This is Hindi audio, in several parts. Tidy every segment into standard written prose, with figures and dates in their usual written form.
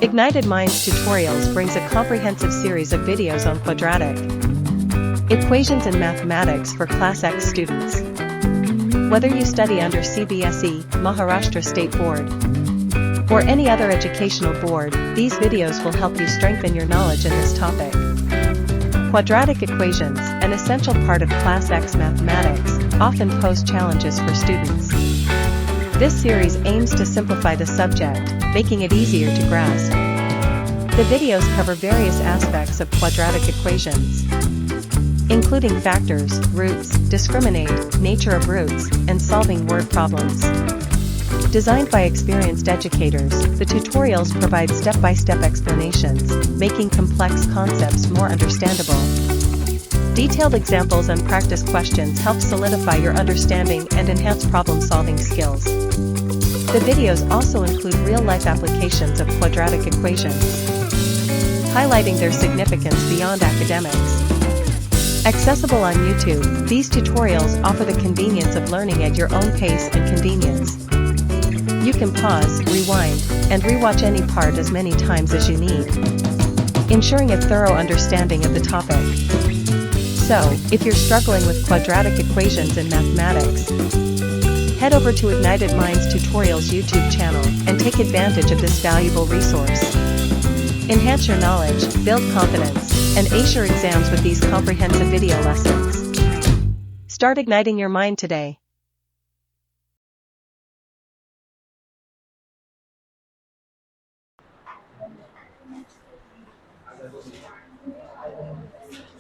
Ignited Minds Tutorials brings a comprehensive series of videos on quadratic equations and mathematics for Class X students. Whether you study under CBSE, Maharashtra State Board, or any other educational board, these videos will help you strengthen your knowledge in this topic. Quadratic equations, an essential part of Class X mathematics, often pose challenges for students. This series aims to simplify the subject, making it easier to grasp. The videos cover various aspects of quadratic equations, including factors, roots, discriminant, nature of roots, and solving word problems. Designed by experienced educators, the tutorials provide step-by-step explanations, making complex concepts more understandable. Detailed examples and practice questions help solidify your understanding and enhance problem-solving skills. The videos also include real-life applications of quadratic equations, highlighting their significance beyond academics. Accessible on YouTube, these tutorials offer the convenience of learning at your own pace and convenience. You can pause, rewind, and rewatch any part as many times as you need, ensuring a thorough understanding of the topic. So, if you're struggling with quadratic equations in mathematics, head over to Ignited Minds Tutorials YouTube channel and take advantage of this valuable resource. Enhance your knowledge, build confidence, and ace your exams with these comprehensive video lessons. Start igniting your mind today.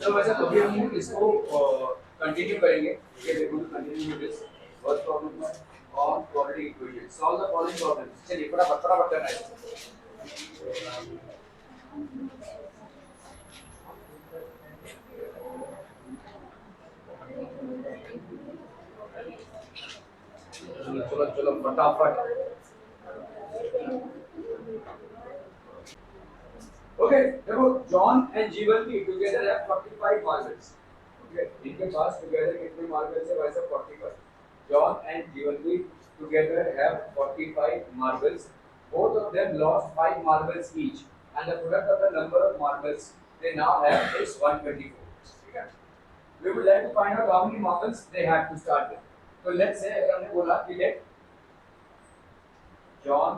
तो वैसे अभी हम इसको कंटिन्यू करेंगे ये देखो continue with this first problem on quadratic equation solve the following problems चलिए फटाफट करना है चलो फटाफट Okay, देखो जॉन एंड जीवन की टुगेदर है 45 मार्बल्स. Okay, इनके पास टुगेदर कितने मार्बल्स है वैसे 45. जॉन एंड जीवन की together have 45 marbles. Both of them lost 5 marbles each, and the product of the number of marbles they now have is 124. ठीक है? We would like to find out how many marbles they had to start with. So let's say अगर हमने बोला कि let John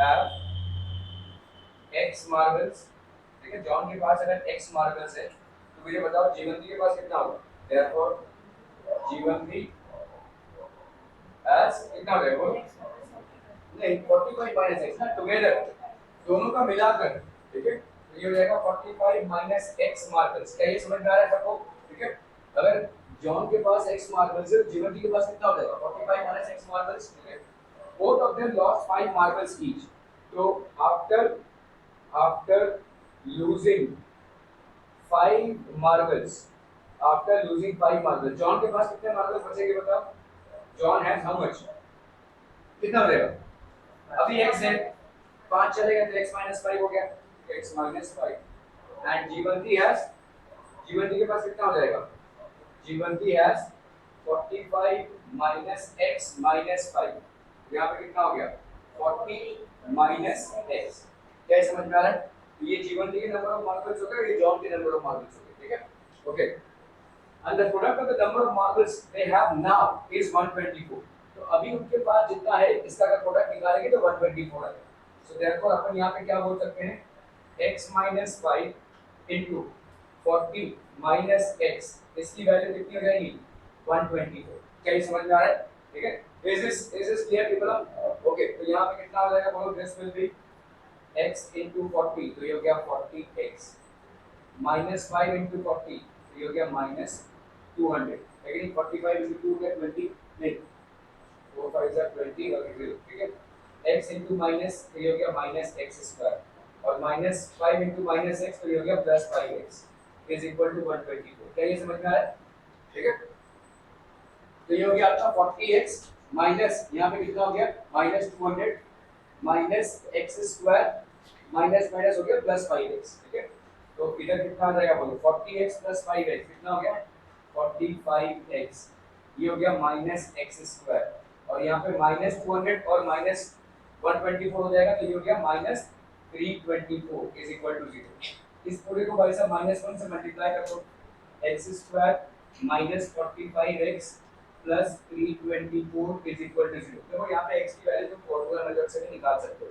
have x marbles. ठीक है जॉन के पास अगर x marbles है तो मुझे बताओ जीवंती के पास कितना होगा. Therefore जीवंती as कितना हो जाएगा नहीं 45 minus x ना टुगेदर दोनों का मिलाकर. ठीक है तो ये हो जाएगा 45 minus x marbles. क्या ये समझ में आ रहा है सबको. ठीक है अगर जॉन के पास x marbles है जीवंती के पास कितना हो जाएगा 45 minus x marbles. ठीक है both of them lost 5 marbles each. तो after losing 5 marbles, जॉन के पास कितने मार्बल्स बचेंगे बताओ. जॉन हैज हाउ मच कितना हो जाएगा अभी x है 5 चलेगा तो x - 5 हो गया x - 5 एंड जीवंती के पास कितना हो जाएगा. जीवंती हैज 45 minus x minus 5. यहाँ पे कितना हो गया 40 minus x. क्या समझ में आ रहा है. तो ये जीवंती के नंबर ऑफ मार्बल्स हो गए ये जॉन के नंबर ऑफ मार्बल्स हो गए. ठीक है okay and the product of the number of marbles they have now is 124. तो अभी उनके पास जितना है इसका अगर प्रोडक्ट निकालेंगे तो 124 आएगा. सो देयरफॉर अपन यहां पे क्या बोल सकते हैं x - 5 into 40 minus x इसकी वैल्यू कितनी हो जाएगी 124. क्या ये समझ में आ रहा है. ठीक है is this clear people. Okay तो यहां पे कितना हो जाएगा बोलो. This will be x into 40 तो ये हो गया 40x minus 5 into 40 तो ये हो गया minus 200. लेकिन 45 into 2 हो गया 20 नहीं 4 5 are 20 और 0. ठीक है x into minus तो ये हो गया minus x square और minus 5 into minus x तो ये हो गया plus 5x is equal to 124. क्या ये समझ में आ रहा है. ठीक है तो ये हो गया आपका 40x माइनस यहाँ पे कितना हो गया minus 200 minus x square minus minus हो गया प्लस 5x. ठीक है तो इधर कितना आ जाएगा बोलो 40x प्लस 5x कितना हो गया 45x. ये हो गया माइनस x स्क्वायर और यहाँ पे माइनस 200 और माइनस 124 हो जाएगा, तो ये हो गया माइनस 324 इज इक्वल टू 0। इस पूरे को भाई साहब -1 से मल्टीप्लाई कर दो, x square minus 45x plus 324 is equal to 0। देखो यहाँ पे x की वैल्यू तुम फॉर्मूला मेथड से भी निकाल सकते हो,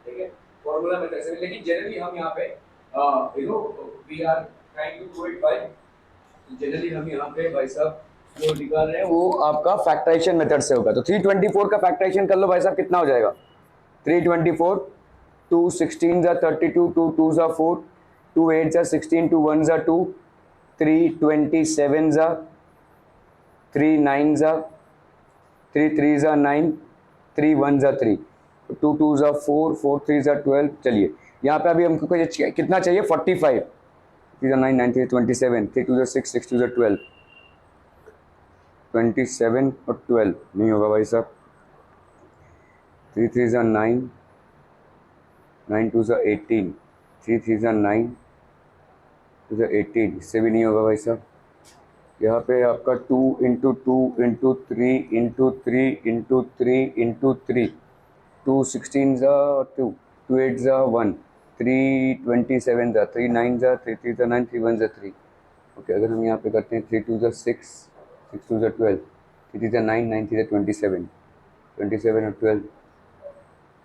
ठीक है, फॉर्मूला मेथड से भी, लेकिन जनरली हम यहाँ पे you know we are trying to do it by, generally हम यहाँ पे भाई साहब जो निकाल रहे हैं वो आपका फैक्टराइजेशन मेथड से होगा। तो 324 का फैक्टराइजेशन कर लो भाई साहब, कितना हो जाएगा 324, 2 16 जा 32, 2 2 जा 4, 2 8 जा 16, 2 1 जा 2, 3 27 जा 3 9 जा 3 3 जा 9, 3 1 जा 3, 2 2 जा 4, 4 3 जा 12। चलिए यहाँ पे अभी हमको कितना चाहिए 45, 3 जा 9 9 3 27, 3 2 जा 6 6 2 जा 12, 27 और 12 नहीं होगा भाई साहब, 3 3 जा 9, 9 2 जा 18, 3 3 जा 9 2 जा 18, इससे भी नहीं होगा भाई साहब। यहाँ पे आपका 2 into 2 into 3 into 3 into 3 into 3, 2 16 जा 2, 2 8 जा 1, 3 27 जा 3 9 जा 3 3 जा 9, 3 1 जा 3। ओके, अगर हम यहाँ पे करते हैं 3 2 जा 6, 6 2 जा 12, 3 3 जा 9, 9 3 जा 27, 27 और 12,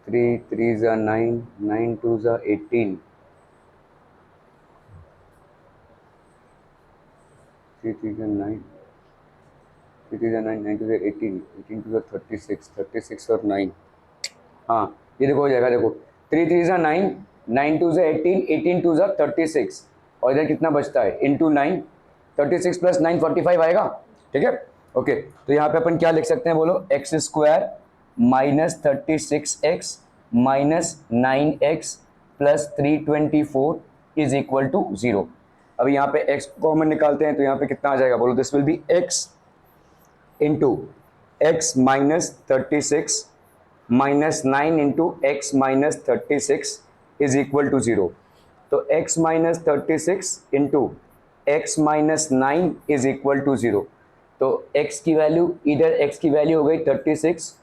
3 3 जा 9, 9 2 जा 18, 3 3 जा 9, 3 3 जा 9, 9 2 जा 18, 18 2 जा 36, 36 और 9, हाँ ये देखो हो जाएगा, देखो 3 3 जा 9, 9 2 जा 18, 18 2 जा 36, और इधर कितना बचता है इंटू 9, 36 प्लस 9 45 आएगा, ठीक है। ओके, तो यहाँ पे अपन क्या लिख सकते हैं बोलो, x square minus 36x minus 9x plus 324 is equal to 0। अब यहाँ पे x कॉमन निकालते हैं तो यहाँ पे कितना आ जाएगा बोलो, this will be x into x minus 36 minus 9 into x minus 36 is equal to 0। तो x minus 36 into x minus 9 is equal to 0। तो x की वैल्यू, इधर x की वैल्यू हो गई 36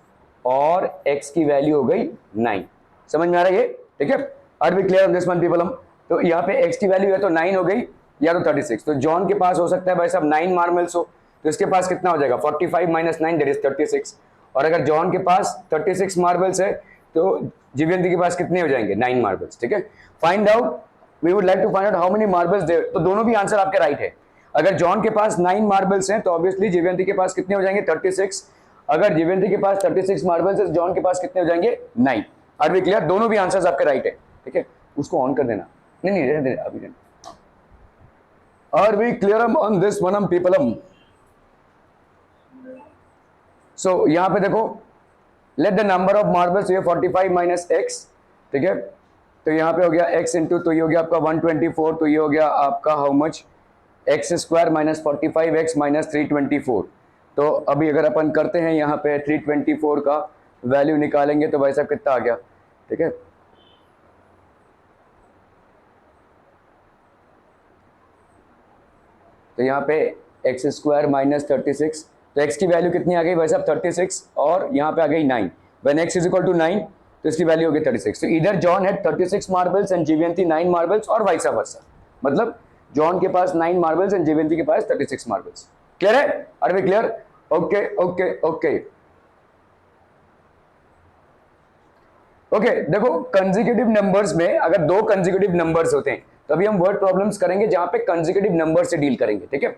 और x की वैल्यू हो गई 9। समझ में आ रहा है ये, ठीक है। Are we clear on this one people. हम तो यहाँ पे x की वैल्यू या तो 9 हो गई या तो 36। तो जॉन के पास हो सकता है भाई साहब 9 मार्बल्स हो, तो इसके पास कितना हो जाएगा 45 माइनस 9 दैट इज 36। और अगर जॉन के पास 36 मार्बल्स है तो जीवेंद्र के पास कितने हो जाएंगे 9 मार्बल्स, ठीक है। Find out, we would like to find out how many marbles there. तो दोनों भी आंसर आपके राइट है। अगर जॉन के पास 9 मार्बल्स हैं तो ऑब्वियसली जीवेंद्र के पास कितने हो जाएंगे 36। अगर जीवेंद्र के पास 36 मार्बल्स है, जॉन के पास कितने हो जाएंगे 9। Are we clear? दोनों भी आंसर्स आपके राइट है, ठीक है। उसको ऑन कर देना, नहीं रहने दे अभी। Are we clear on this one people? So यहां पे देखो, let the number of marbles, ये 45 माइनस एक्स, ठीक है। तो यहाँ पे हो गया x इंटू, तो ये हो गया आपका 124, तो ये हो गया आपका how much x square minus 45x minus 324। तो अभी अगर अपन करते हैं यहाँ पे 324 का वैल्यू निकालेंगे तो भाई साहब कितना आ गया, ठीक है। तो यहाँ पे एक्स स्क्वायर माइनस 36, तो x की वैल्यू कितनी आ गई भाई साहब 36, और यहाँ पे आ गई 9। When x is equal to 9 तो इसकी वैल्यू हो गई 36। तो इधर John had 36 marbles and Jeevanti 9 marbles, और वाइस वर्सा, मतलब जॉन के पास 9 मार्बल्स एंड जीवेंती के पास 36 मार्बल्स। क्लियर है? Are we clear? Okay okay okay okay. देखो कंसेक्यूटिव नंबर्स में अगर दो कंसेक्यूटिव नंबर्स होते हैं तो अभी हम वर्ड प्रॉब्लम्स करेंगे जहां पे कंसेक्यूटिव नंबर से डील करेंगे, ठीक है।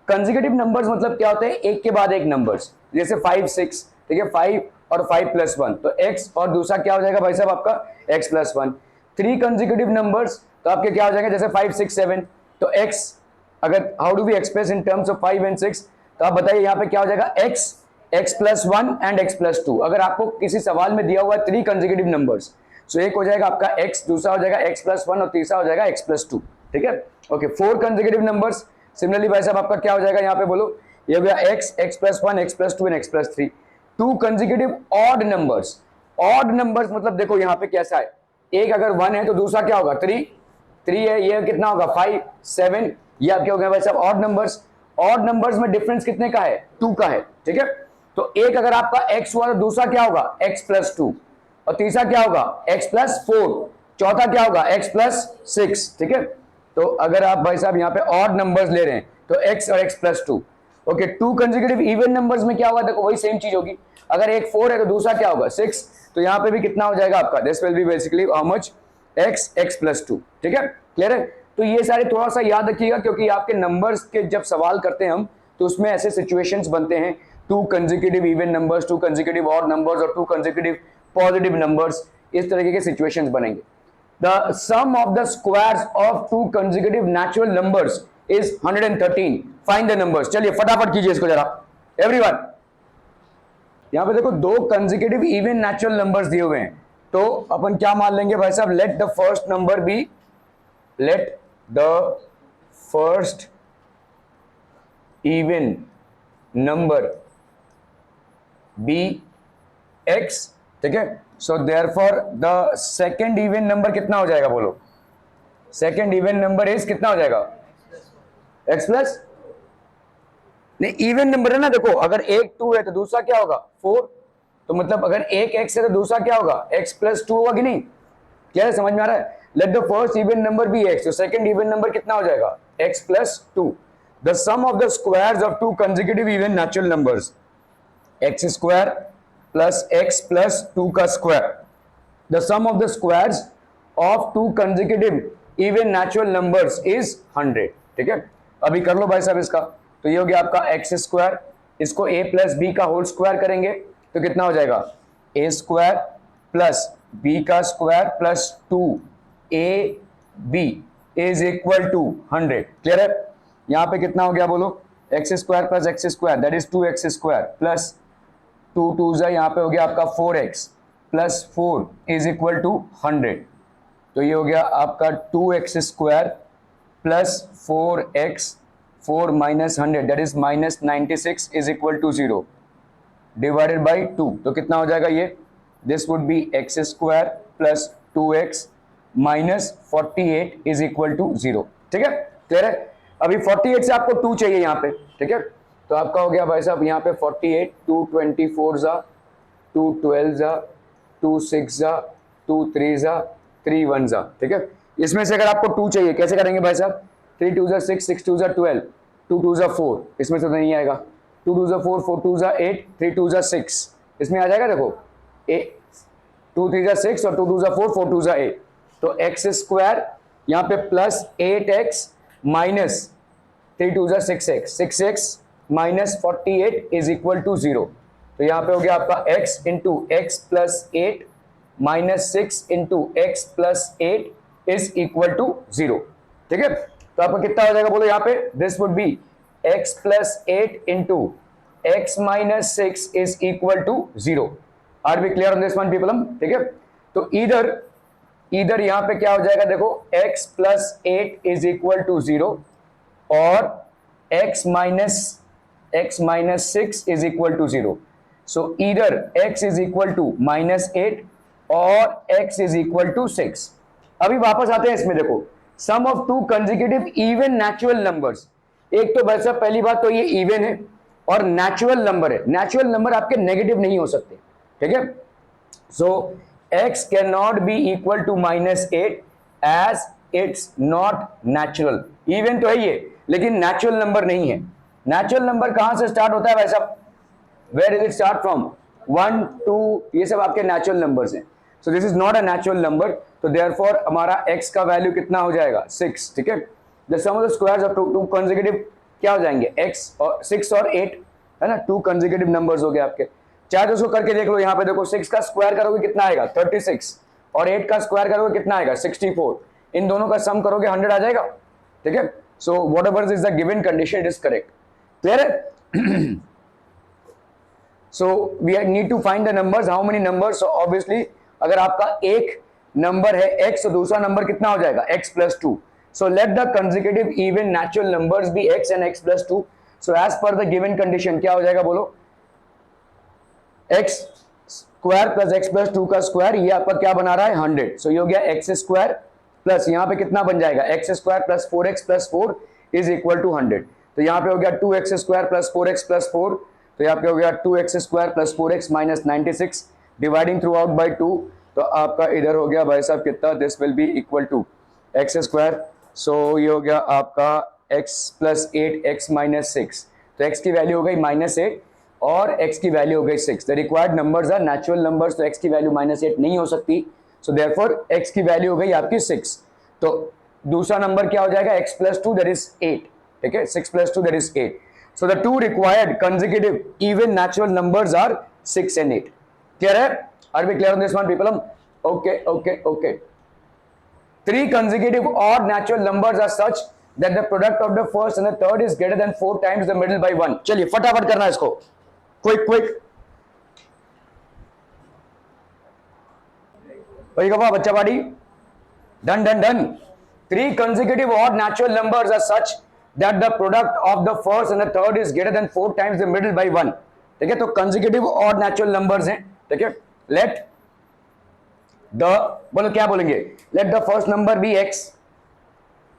कंसेक्यूटिव नंबर्स मतलब क्या होते हैं, एक के बाद एक नंबर्स, जैसे 5 6, ठीक है, 5 और 5 प्लस 1, तो x और दूसरा क्या हो जाएगा भाई साहब आपका x प्लस 1। 3 कंसेक्यूटिव नंबर्स तो आपके क्या हो जाएंगे, जैसे 5 6 7, तो x अगर how do we express in terms of 5 and 6, तो आप बताइए यहाँ पे क्या हो जाएगा x plus 1 and x plus 2। अगर आपको किसी सवाल में दिया हुआ है 3 कंसेक्यूटिव नंबर्स, सो एक हो जाएगा आपका x, दूसरा हो जाएगा x प्लस 1 और तीसरा हो जाएगा x प्लस 2, ठीक है। ओके, 4 कंसेक्यूटिव नंबर्स, सिमिलरली भाई साहब आपका क्या हो जाएगा यहाँ पे बोलो, ये हो गया x plus 1, x plus 2 and x plus 3। 2 consecutive odd numbers, odd numbers मतलब देखो यहाँ पे कैसा है, एक अगर 1 है तो दूसरा क्या होगा 3 है, ये कितना होगा 5 7, ये आपके हो गए भाई साहब ऑड नंबर्स। ऑड नंबर्स में डिफरेंस कितने का है 2 का है, ठीक है। तो एक अगर आपका x हुआ तो दूसरा क्या होगा x प्लस 2, और तीसरा क्या होगा x प्लस 4, चौथा क्या होगा x प्लस 6, ठीक है। तो अगर आप भाई साहब यहाँ पे ऑड नंबर्स ले रहे हैं तो x और x plus 2, okay. 2 consecutive even numbers में क्या होगा, देखो वही सेम चीज होगी। अगर एक 4 है तो दूसरा क्या होगा 6, तो यहाँ पे भी कितना हो जाएगा आपका, this will B basically how much, x plus 2, ठीक है, क्लियर है। तो ये सारे थोड़ा सा याद रखिएगा, क्योंकि आपके नंबर्स के जब सवाल करते हैं हम तो उसमें ऐसे सिचुएशंस बनते हैं, 2 consecutive even numbers, 2 consecutive odd numbers और 2 कंसेक्यूटिव पॉजिटिव नंबर्स, इस तरीके के सिचुएशंस बनेंगे। The sum of the squares of 2 consecutive natural numbers is 113, find the numbers. चलिए फटाफट कीजिए इसको जरा एवरीवन। यहां पे देखो 2 कंसेक्यूटिव इवन नेचुरल नंबर्स दिए हुए हैं, तो अपन क्या मान लेंगे भाई साहब, let the first number be, let the first even number be x, ठीक है। So therefore the second even number कितना हो जाएगा, बोलो सेकंड इवन नंबर इज कितना हो जाएगा, x प्लस, नहीं इवन नंबर है ना, देखो अगर एक 2 है तो दूसरा क्या होगा 4, तो मतलब अगर एक x है तो दूसरा क्या होगा x प्लस 2 होगा कि नहीं, क्या है, समझ में आ रहा है। Let the first even number be x, तो सेकंड इवन नंबर कितना हो जाएगा x plus 2। The sum of the squares of 2 consecutive even natural numbers, x square plus x plus 2 का square, the sum of the squares of 2 consecutive even natural numbers is 100, ठीक है। अभी कर लो भाई साहब इसका, तो ये हो गया आपका x स्क्वायर, इसको a प्लस बी का होल स्क्वायर करेंगे तो कितना हो जाएगा a स्क्वायर प्लस b का square plus 2ab is equal to 100, clear है। यहां पे कितना हो गया बोलो, x square plus x square that is 2x square plus 2 2 यहाँ पे हो गया आपका 4x plus 4 is equal to 100, तो ये हो गया आपका 2x square plus 4x, 4 minus 100 that is minus 96 is equal to 0 divided by 2, तो कितना हो जाएगा ये, this would be x square plus 2x minus 48 is equal to 0, ठीक है, क्लियर है। अभी 48 से आपको 2 चाहिए यहाँ पे, ठीक है, तो आपका हो गया भाई साहब यहाँ पे 48, 2 24 जा, 2 12 जा, 2 6 जा, 2 3 जा, 3 1 जा, ठीक है। इसमें से अगर आपको 2 चाहिए कैसे करेंगे भाई साहब, 3 2 जा 6, 6 2 जा 12, 2 2 जा 4, इसमें से तो नहीं आएगा, 2 2 जा 4, 4 2 जा 8, 3 2 जा 6, इसमें आ जाएगा, देखो 2 3 जा 6 और 2 2 जा 4, 4 2 जा 8, तो x स्क्वायर यहाँ पे प्लस 8x माइनस 3 2 जा 6x, 6x minus 48 is equal to 0, तो यहाँ पे हो गया आपका x into x plus 8 minus 6 into x plus 8 is equal to 0, ठीक है। तो आपका कितना हो जाएगा बोलो यहाँ पे, this would be x plus 8 into x minus 6 is equal to 0। Are be clear on this one people, ठीक है। तो इधर यहाँ पे क्या हो जाएगा, देखो x plus 8 is equal to 0 और x minus 6 is equal to 0, so इधर x is equal to minus 8 और x इज इक्वल टू 6। अभी वापस आते हैं इसमें, देखो sum of 2 consecutive even natural numbers, एक तो वैसा पहली बात तो ये इवन है और नेचुरल नंबर है, नेचुरल नंबर आपके नेगेटिव नहीं हो सकते, ठीक है। So x can not be equal to minus 8 as it's not natural, even तो है ये लेकिन नेचुरल नंबर नहीं है। नेचुरल नंबर कहां से स्टार्ट होता है भाई साहब, where is it start from, 1 2, ये सब आपके नेचुरल नंबर्स हैं, so this is not a natural number, तो देयरफॉर हमारा x का वैल्यू कितना हो जाएगा 6, ठीक है। The sum of the squares of 2 consecutive क्या हो जाएंगे, x और 6 और 8 है ना, 2 कंसेक्यूटिव नंबर्स हो गए आपके, चाहे तो उसको करके देख लो। यहाँ पे देखो 6 का स्क्वायर करोगे कितना आएगा 36 और 8 का स्क्वायर करोगे कितना आएगा 64, इन दोनों का सम करोगे 100 आ जाएगा, ठीक है। So whatever is the given condition it is correct, clear है। So we need to find the numbers, how many numbers, so obviously अगर आपका एक नंबर है x तो दूसरा नंबर कितना हो जाएगा x plus 2, so let the consecutive even natural numbers be x and x plus 2, so as per the given condition क्या हो जाएगा बोलो, x square plus x plus 2 का स्क्वायर, ये आपका क्या बना रहा है 100, सो ये हो गया x स्क्वायर प्लस यहाँ पे कितना बन जाएगा x square plus 4x plus 4 is equal to 100, तो यहाँ पे हो गया 2x square plus 4x plus 4, तो यहाँ पे हो गया 2x square plus 4x minus 96 dividing throughout by 2, तो आपका इधर हो गया भाई साहब कितना, this will be equal to x square, so ये हो गया आपका x प्लस 8 x माइनस 6, तो x की वैल्यू हो गई -8 और x की वैल्यू हो गई 6। The required numbers are natural numbers, तो x की वैल्यू -8 नहीं हो सकती, सो देयरफॉर x की वैल्यू हो गई आपकी 6। तो दूसरा नंबर क्या हो जाएगा, x प्लस 2 दैट इज 8, ठीक है, 6 plus 2 that is 8। So the two required consecutive even natural numbers are 6 and 8। Clear है? Are we clear on this one people? Okay. Three consecutive odd natural numbers are such that the product of the first and the third is greater than 4 times the middle by 1। चलिए फटाफट करना है इसको, क्विक। बच्चा party, done. Three consecutive odd natural numbers are such that the product of the first and the third is greater than 4 times the middle by 1। ठीक है, तो consecutive odd natural numbers हैं, ठीक है। Let बोलो क्या बोलेंगे, let the first number be x,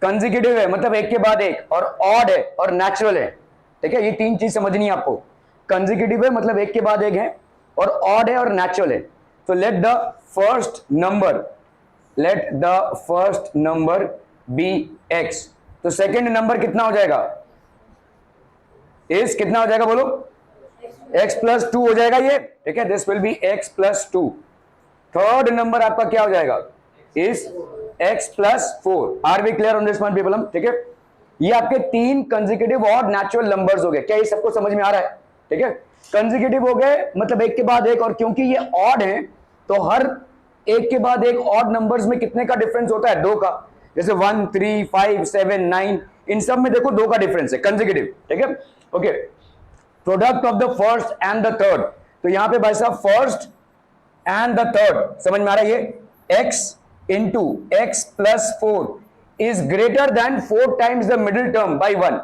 consecutive है मतलब एक के बाद एक, और ऑड है और नेचुरल है, ठीक है, ये तीन चीज समझनी है आपको। कंसेक्यूटिव है मतलब एक के बाद एक है, और ऑड है और नेचुरल है। तो let the first number be x, तो सेकेंड नंबर कितना हो जाएगा, इस कितना हो जाएगा बोलो, x प्लस 2 हो जाएगा ये, ठीक है, this will be x plus 2। Third number आपका क्या हो जाएगा, is x plus 4। Are we clear on this one people? ठीक है, ये आपके तीन कंसेक्यूटिव और नेचुरल नंबर्स हो गए। क्या ये सबको समझ में आ रहा है? ठीक है, कंसेक्यूटिव हो गए मतलब एक के बाद एक, और क्योंकि ये ऑड है तो हर एक के बाद एक ऑड नंबर्स में कितने का डिफरेंस होता है, 2 का। जैसे 1 3 5 7 9, इन सब में देखो 2 का डिफरेंस है, कंसेक्यूटिव, ठीक है। Okay, product of the first and the third, तो यहां पे भाई साहब फर्स्ट एंड द थर्ड समझ में आ रहा है, ये x into x plus 4 is greater than 4 times the middle term by 1,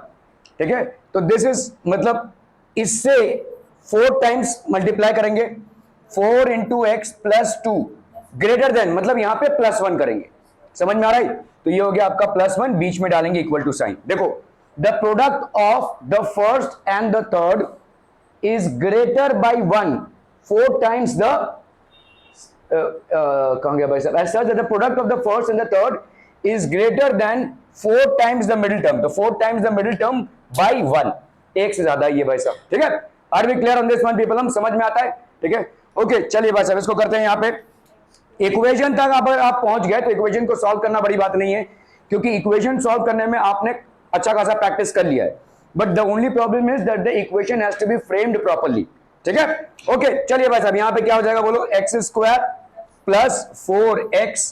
ठीक है। तो दिस इज मतलब इससे 4 टाइम्स मल्टीप्लाई करेंगे, 4 into x plus 2 greater than मतलब यहां पे +1 करेंगे, समझ में आ रहा है? तो ये हो गया आपका +1, बीच में डालेंगे इक्वल टू साइन। देखो, the product of the first and the third is greater by 1 4 times the कहां गया भाई साहब, as such that the product of the first and the third is greater than 4 times the middle term, तो 4 times the middle term by 1, एक से ज्यादा ये भाई साहब, ठीक है। Are we clear on this one people? हम समझ में आता है, ठीक है। ओके, चलिए भाई साहब इसको करते हैं। यहाँ पे इक्वेशन तक अगर आप पहुंच गए तो इक्वेशन को सॉल्व करना बड़ी बात नहीं है, क्योंकि इक्वेशन सॉल्व करने में आपने अच्छा खासा प्रैक्टिस कर लिया है, but the only problem is that the equation has to be framed properly, ठीक है। ओके, चलिए भाई साहब यहाँ पे क्या हो जाएगा बोलो, x square plus 4x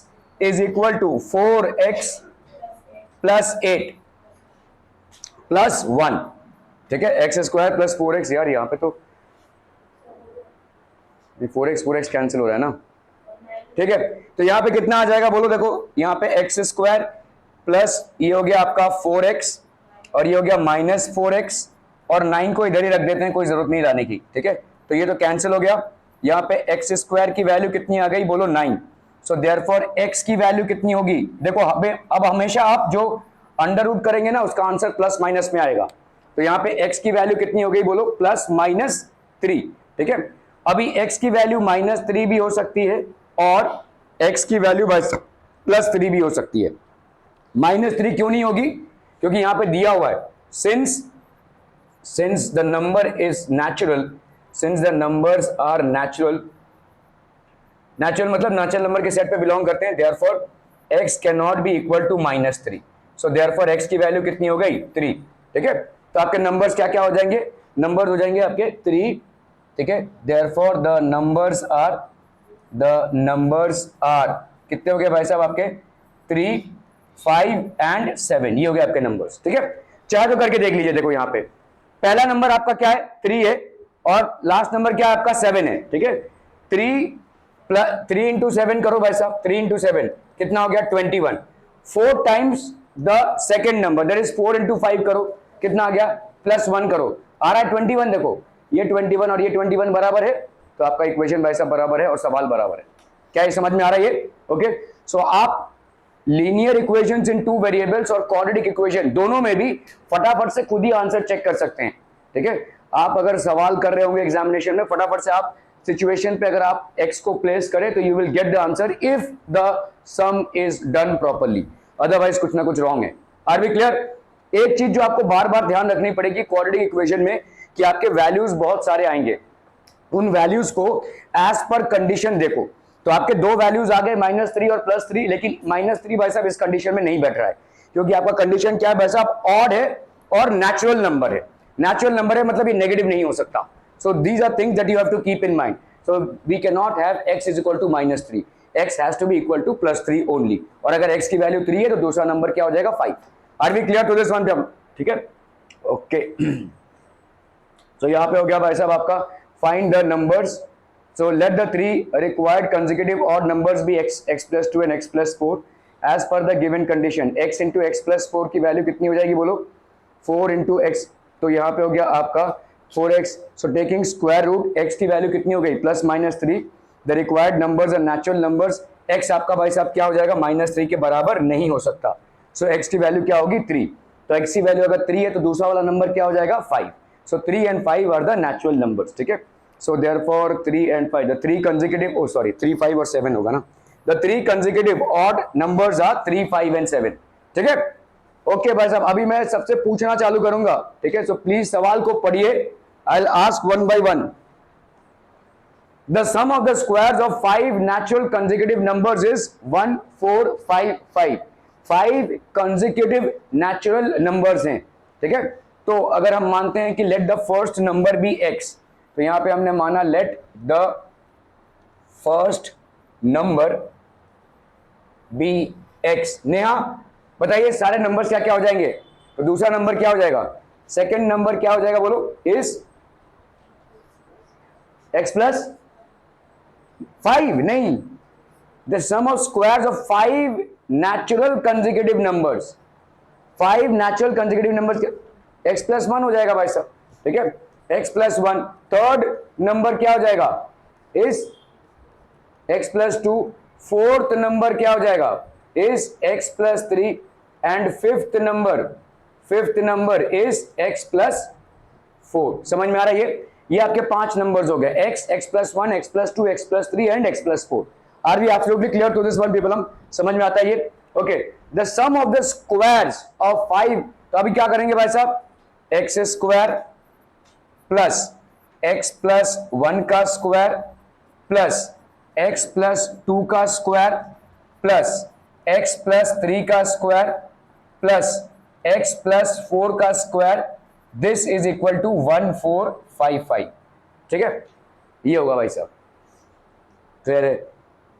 is equal to 4x plus 8 plus 1, ठीक है। एक्स स्क्वायर प्लस 4x, यार यहाँ पे तो 4x कैंसिल हो रहा है ना, ठीक है। तो यहाँ पे कितना आ जाएगा बोलो, देखो यहाँ पे एक्स स्क्वायर प्लस ये हो गया आपका 4x और ये हो गया -4x, और 9 को इधर ही रख देते हैं, कोई जरूरत नहीं लाने की, ठीक है। तो ये तो कैंसिल हो गया। यहाँ पे एक्स स्क्वायर की वैल्यू कितनी आ गई बोलो, 9। सो देयरफॉर एक्स की वैल्यू कितनी होगी, देखो अब हमेशा आप जो अंडर रूट करेंगे ना उसका आंसर प्लस माइनस में आएगा। तो यहाँ पे एक्स की वैल्यू कितनी हो गई बोलो, +-3, ठीक है। अभी एक्स की वैल्यू -3 भी हो सकती है और एक्स की वैल्यू +3 भी हो सकती है। -3 क्यों नहीं होगी, क्योंकि यहाँ पे दिया हुआ है since the number is natural, since the numbers are natural मतलब नेचुरल नंबर के सेट पे बिलोंग करते हैं, therefore x cannot be equal to -3, so therefore x की वैल्यू कितनी हो गई, 3, ठीक है। तो आपके नंबर्स क्या क्या हो जाएंगे, नंबर्स हो जाएंगे आपके 3, ठीक है। therefore the numbers are कितने हो गए भाई साहब आपके, 3, 5 and 7, ये हो गए आपके नंबर्स, ठीक है। चाहे तो करके देख लीजिए, देखो यहाँ पे पहला नंबर आपका क्या है, 3 है, और लास्ट नंबर क्या है आपका 7 है, ठीक है। 3 इंटू 7 करो भाई साहब, 3 इंटू 7 कितना हो गया, 21। 4 times the second number that is 4 into 5 करो, कितना आ गया, +1 करो, आ रहा है 21। देखो ये 21 और ये 21 बराबर है, तो आपका इक्वेशन भाई साहब बराबर है और सवाल बराबर है। क्या ये समझ में आ रहा है ये? ओके, सो आप लीनियर इक्वेशंस इन 2 वेरिएबल्स और क्वाड्रेटिक इक्वेशन दोनों में भी फटाफट से खुद ही आंसर चेक कर सकते हैं, ठीक है। आप अगर सवाल कर रहे होंगे एग्जामिनेशन में, फटाफट से आप सिचुएशन पे अगर आप x को प्लेस करें तो you will get the answer if the sum is done properly, otherwise कुछ ना कुछ रॉन्ग है। Are we clear? एक चीज जो आपको बार बार ध्यान रखनी पड़ेगी क्वाड्रेटिक इक्वेशन में कि आपके वैल्यूज बहुत सारे आएंगे, उन वैल्यूज को एज पर कंडीशन देखो। तो आपके दो वैल्यूज आ गए -3 और +3, लेकिन -3 भाई साहब इस कंडीशन में नहीं बैठ रहा है क्योंकि आपका कंडीशन क्या है भाई साहब, ऑड है और नेचुरल नंबर है। नेचुरल नंबर है मतलब ये नेगेटिव नहीं हो सकता। So these are things that you have to keep in mind. So we can not have x is equal to -3, x has to be equal to +3 only, और अगर x की वैल्यू 3 है तो दूसरा नंबर क्या हो जाएगा 5। Are we clear to this one? ठीक है, ओके। सो यहाँ पे हो गया भाई साहब आपका find the numbers. So let the three required consecutive odd numbers be x plus 2 and x plus 4 as per the given condition। x into x plus 4 की वैल्यू कितनी हो जाएगी बोलो? 4 into x, तो यहाँ पे हो गया आपका 4x। So taking square root, x की वैल्यू कितनी हो गई? Plus -3। The required numbers are natural numbers। x आपका भाई साहब क्या हो जाएगा? -3 के बराबर नहीं हो सकता। So x की वैल्यू क्या होगी? 3। तो x की वैल्यू अगर 3 है तो दूसरा वाला नंबर क्या हो जाएगा? 5। So 3 and 5 are the natural numbers। ठीक है, so therefore 3 and 5, the three consecutive, oh sorry 3, 5 और 7 होगा ना, the three consecutive odd numbers are 3, 5 and 7। ठीक है, ओके भाई साहब। अभी मैं सबसे पूछना चालू करूंगा, ठीक है, सो प्लीज सवाल को पढ़िए। I will ask one by one. The sum of the squares of 5 natural consecutive numbers is 1, 4, 5, 5। 5 consecutive natural numbers हैं, ठीक है। तो अगर हम मानते हैं कि let the first number be x, तो यहां पे हमने माना let the first number be x। Neha बताइए सारे नंबर्स क्या क्या हो जाएंगे? तो दूसरा नंबर क्या हो जाएगा? सेकंड नंबर क्या हो जाएगा बोलो? इज x प्लस 5 नहीं, the sum of squares of 5 natural consecutive numbers, 5 natural consecutive numbers x plus 1 हो जाएगा भाई साहब, ठीक है, x प्लस 1। थर्ड नंबर क्या हो जाएगा? Is x plus 2। Fourth number क्या हो जाएगा? Is x plus 3। And fifth number is x plus 4। समझ में आ रहा है? ये आपके 5 नंबर्स हो गए, x plus 1, x plus 2, x plus 3 and x plus 4। Are we absolutely clear to this one people? हम समझ में आता है ये? Okay, the sum of the squares of 5, तो अभी क्या करेंगे भाई साहब? x square plus x plus 1 का स्क्वायर प्लस x प्लस 2 का स्क्वायर प्लस x प्लस 3 का स्क्वायर प्लस x प्लस 4 का square, this is equal to 1455। ठीक है, ये होगा भाई साहब। फिर